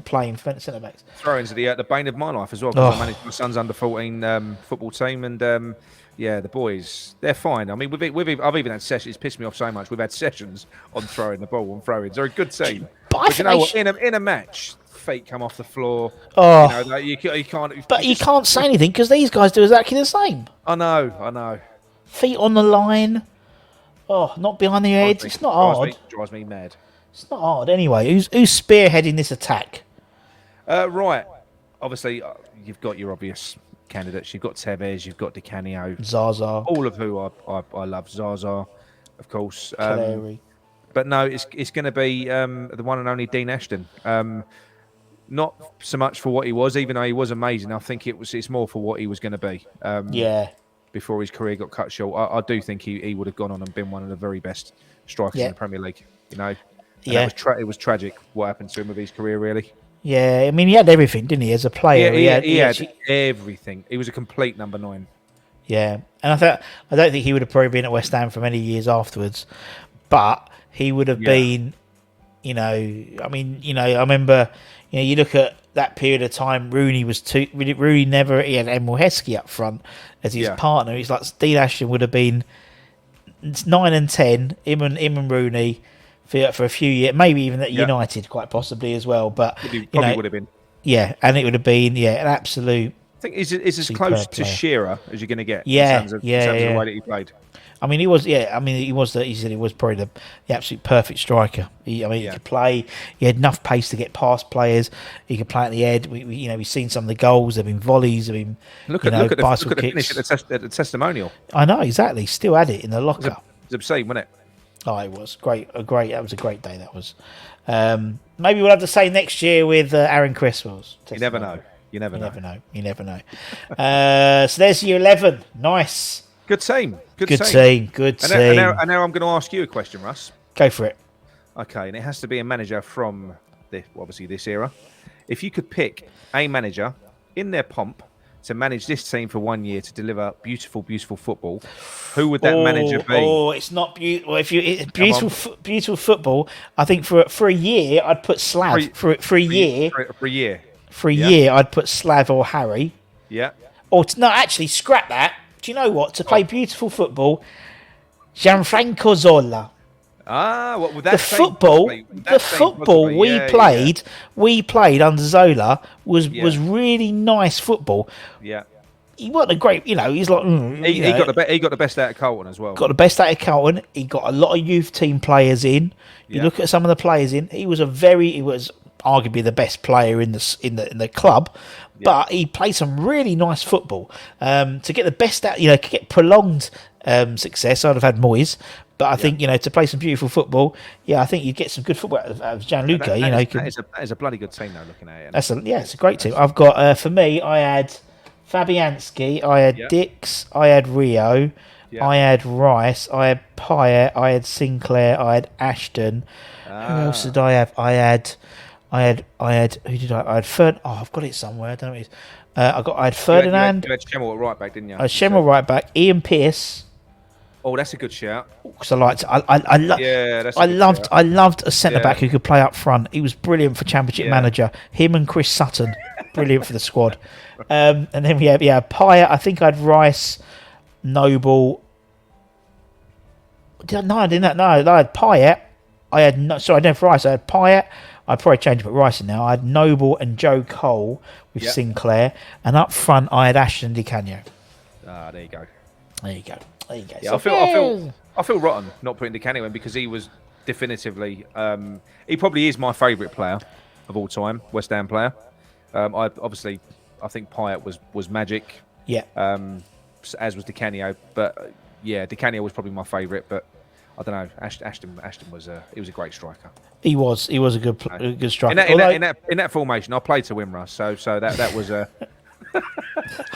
Playing centre backs. Throw-ins are the bane of my life as well because I managed my son's under 14 football team and. The boys, they're fine. I mean, I've even had sessions. It's pissed me off so much. We've had sessions on throwing the ball on throw-ins. They're a good team. But you know what? In a match, feet come off the floor. Oh, you can't. But you can't say anything because these guys do exactly the same. I know. Feet on the line. Oh, not behind the head. It's not hard. Drives me mad. It's not hard. Anyway, who's spearheading this attack? Right. Obviously, you've got your obvious candidates. You've got Tevez, you've got Di Canio, Zaza, all of who I love. Zaza, of course. But no, it's going to be the one and only Dean Ashton. Not so much for what he was, even though he was amazing. I think it's more for what he was going to be. Before his career got cut short, I do think he would have gone on and been one of the very best strikers in the Premier League. It was tragic what happened to him with his career, really. Yeah, I mean, he had everything, didn't he? As a player, he had everything. He was a complete number 9. Yeah, and I don't think he would have probably been at West Ham for many years afterwards, but he would have been. I remember. You look at that period of time. Rooney he had Emil Heskey up front as his partner. He's like Dean Ashton would have been 9 and 10. Him and Rooney. For a few years, maybe even at United, quite possibly as well. But probably would have been. Yeah, and it would have been an absolute. I think is as close to Shearer as you're going to get. Yeah, in terms of the way that he played. I mean, he was. Yeah, I mean, he said he was probably the absolute perfect striker. He could play. He had enough pace to get past players. He could play at the head. We've seen some of the goals. There've been volleys. There've been look at the finish at the testimonial. I know exactly. Still had it in the locker. It was obscene, wasn't it? Oh, it was great. That was a great day. That was. Maybe we'll have the same next year with Aaron Cresswell's. You never know. You never know. So there's your 11. Nice. Good team. Good team. And now I'm going to ask you a question, Russ. Go for it. Okay, and it has to be a manager from this era. If you could pick a manager in their pomp to manage this team for 1 year to deliver beautiful, beautiful football, who would that manager be? Oh, it's not beautiful. Beautiful football. I think for a year, I'd put Slav. For a year. For a year, I'd put Slav or Harry. Yeah. Actually, scrap that. Do you know what? To play beautiful football, Gianfranco Zola. What would that the football we played under Zola was really nice football. Yeah, he wasn't a great, he's like he got the best out of Carlton as well. Got the best out of Carlton. He got a lot of youth team players in. You look at some of the players in. He was arguably the best player in the club. But he played some really nice football. To get the best out, to get prolonged success, I'd have had Moyes. But I think, to play some beautiful football, I think you'd get some good football out of Gianluca. That is a bloody good team, though, looking at it. It's a great team. I've got, for me, I had Fabianski, I had Dix, I had Rio, I had Rice, I had Payet, I had Sinclair, I had Ashton. Who else did I have? I had who did I had Ferd. Oh, I've got it somewhere. I don't know what it is. I had Ferdinand. You had Schemmel at right back, didn't you? I had Schemmel right back. Ian Pearce. Oh, that's a good shout. Because I loved a centre back who could play up front. He was brilliant for Championship manager. Him and Chris Sutton, brilliant for the squad. And then we have Payet. I think I had Rice, Noble. I didn't. No, I had Payet. I didn't have Rice. I had Payet. I'd probably change it, but Rice now. I had Noble and Joe Cole with Sinclair, and up front I had Ashton and Di Canio. There you go. Yeah, so I feel rotten not putting Di Canio in because he was definitively. He probably is my favourite player of all time, West Ham player. I think Payet was magic. Yeah. As was Di Canio, but yeah, Di Canio was probably my favourite, but I don't know. Ashton was he was a great striker. He was a good striker. In that formation, I played to win, Russ. So that was a.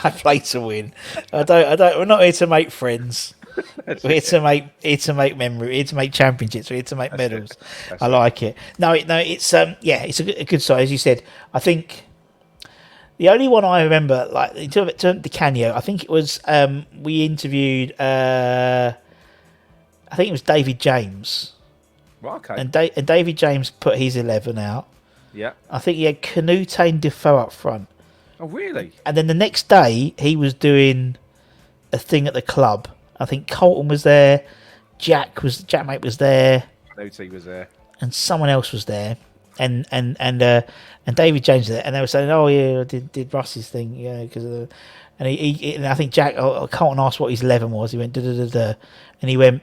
I play to win. I don't. We're not here to make friends. We're here to make memory. We're here to make championships. We're here to make medals. I like it. No, it's it's a good side, as you said. I think the only one I remember, like in terms of Di Canio, I think it was we interviewed. I think it was David James. Well, okay. And David James put his 11 out. Yeah. I think he had Canute and Defoe up front. Oh, really? And then the next day, he was doing a thing at the club. I think Colton was there, Jack Mate was there, Canute was there, and someone else was there, and David James was there, and they were saying, "Oh yeah, I did Russ's thing, yeah, because of the," and he and I think Colton asked what his 11 was. He went da da da da, and he went,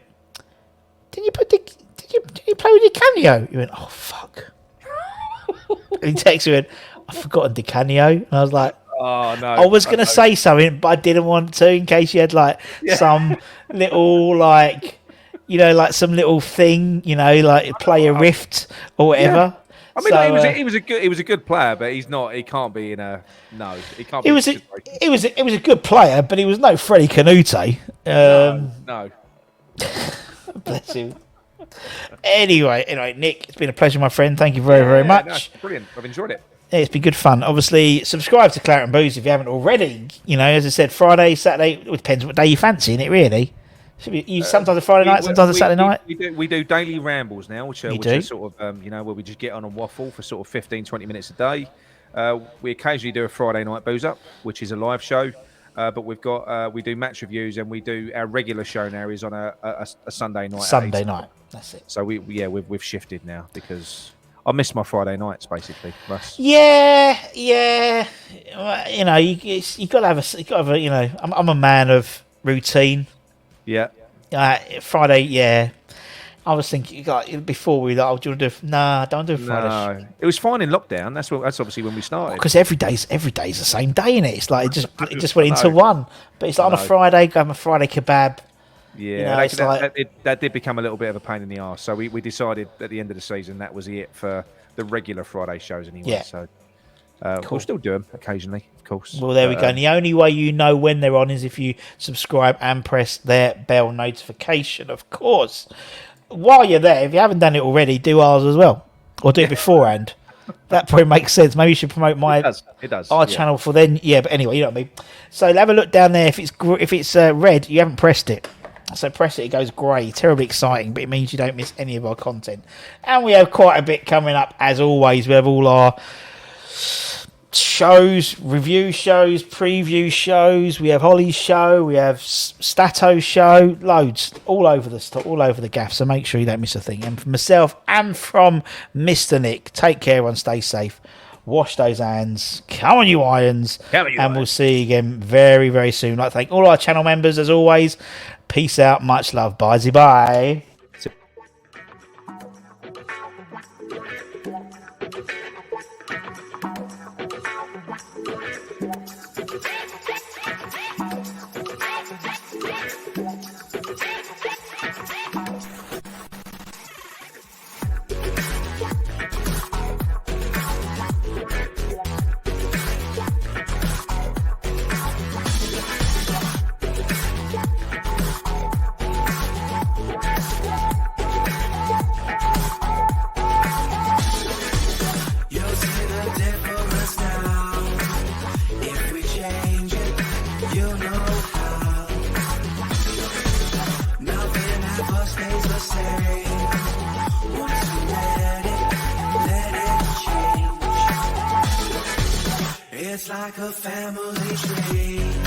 Did you play with Di Canio? He went, "Oh fuck." And he texted me, went, "I've forgotten Di Canio," and I was like, "Oh no!" I was going to say something, but I didn't want to in case you had some little like some little thing, like play a rift or whatever. Yeah. I mean, so, he was a good player, but he's not. He can't be in a no. He can't. He was a good player, but he was no Freddie Canute. No. Bless him. Anyway, Nick, it's been a pleasure, my friend. Thank you very much. No, brilliant. I've enjoyed it. Yeah, it's been good fun. Obviously, subscribe to Claret and Booze if you haven't already. As I said, Friday, Saturday, it depends what day you fancy in it, really. Should be sometimes a Friday night, sometimes a Saturday night. We do daily rambles now, which are sort of where we just get on and waffle for sort of 15-20 minutes a day. We occasionally do a Friday night booze up, which is a live show. But we've got we do match reviews, and we do our regular show now is on a Sunday night. Sunday night, that's it. So we've shifted now because I miss my Friday nights basically. Russ. Yeah. Well, you got to have a. I'm a man of routine. Yeah. Friday, yeah. I was thinking before do you want to do? Nah, don't do a Friday. No, it was fine in lockdown. That's obviously when we started. Because every day's the same day, innit? It's like it just went into one. But it's like on a Friday, go have a Friday kebab. Yeah, that did become a little bit of a pain in the arse. So we decided at the end of the season that was it for the regular Friday shows anyway. Yeah. So cool. We'll still do them occasionally, of course. Well, there we go. And the only way you know when they're on is if you subscribe and press their bell notification, of course. While you're there, if you haven't done it already, do ours as well, or do it beforehand. That probably makes sense. Maybe you should promote it does. Our channel for then. Yeah, but anyway, you know what I mean. So have a look down there. If it's red, you haven't pressed it. So press it. It goes grey. Terribly exciting, but it means you don't miss any of our content. And we have quite a bit coming up as always. We have all our shows, review shows, preview shows. We have Holly's show, we have Stato's show, loads all over the gaff. So make sure you don't miss a thing. And from myself and from Mr. Nick, take care, everyone, stay safe, wash those hands, come on you irons, we'll see you again very, very soon. I'd like to thank all our channel members as always. Peace out, much love, bye. It's like a family tree.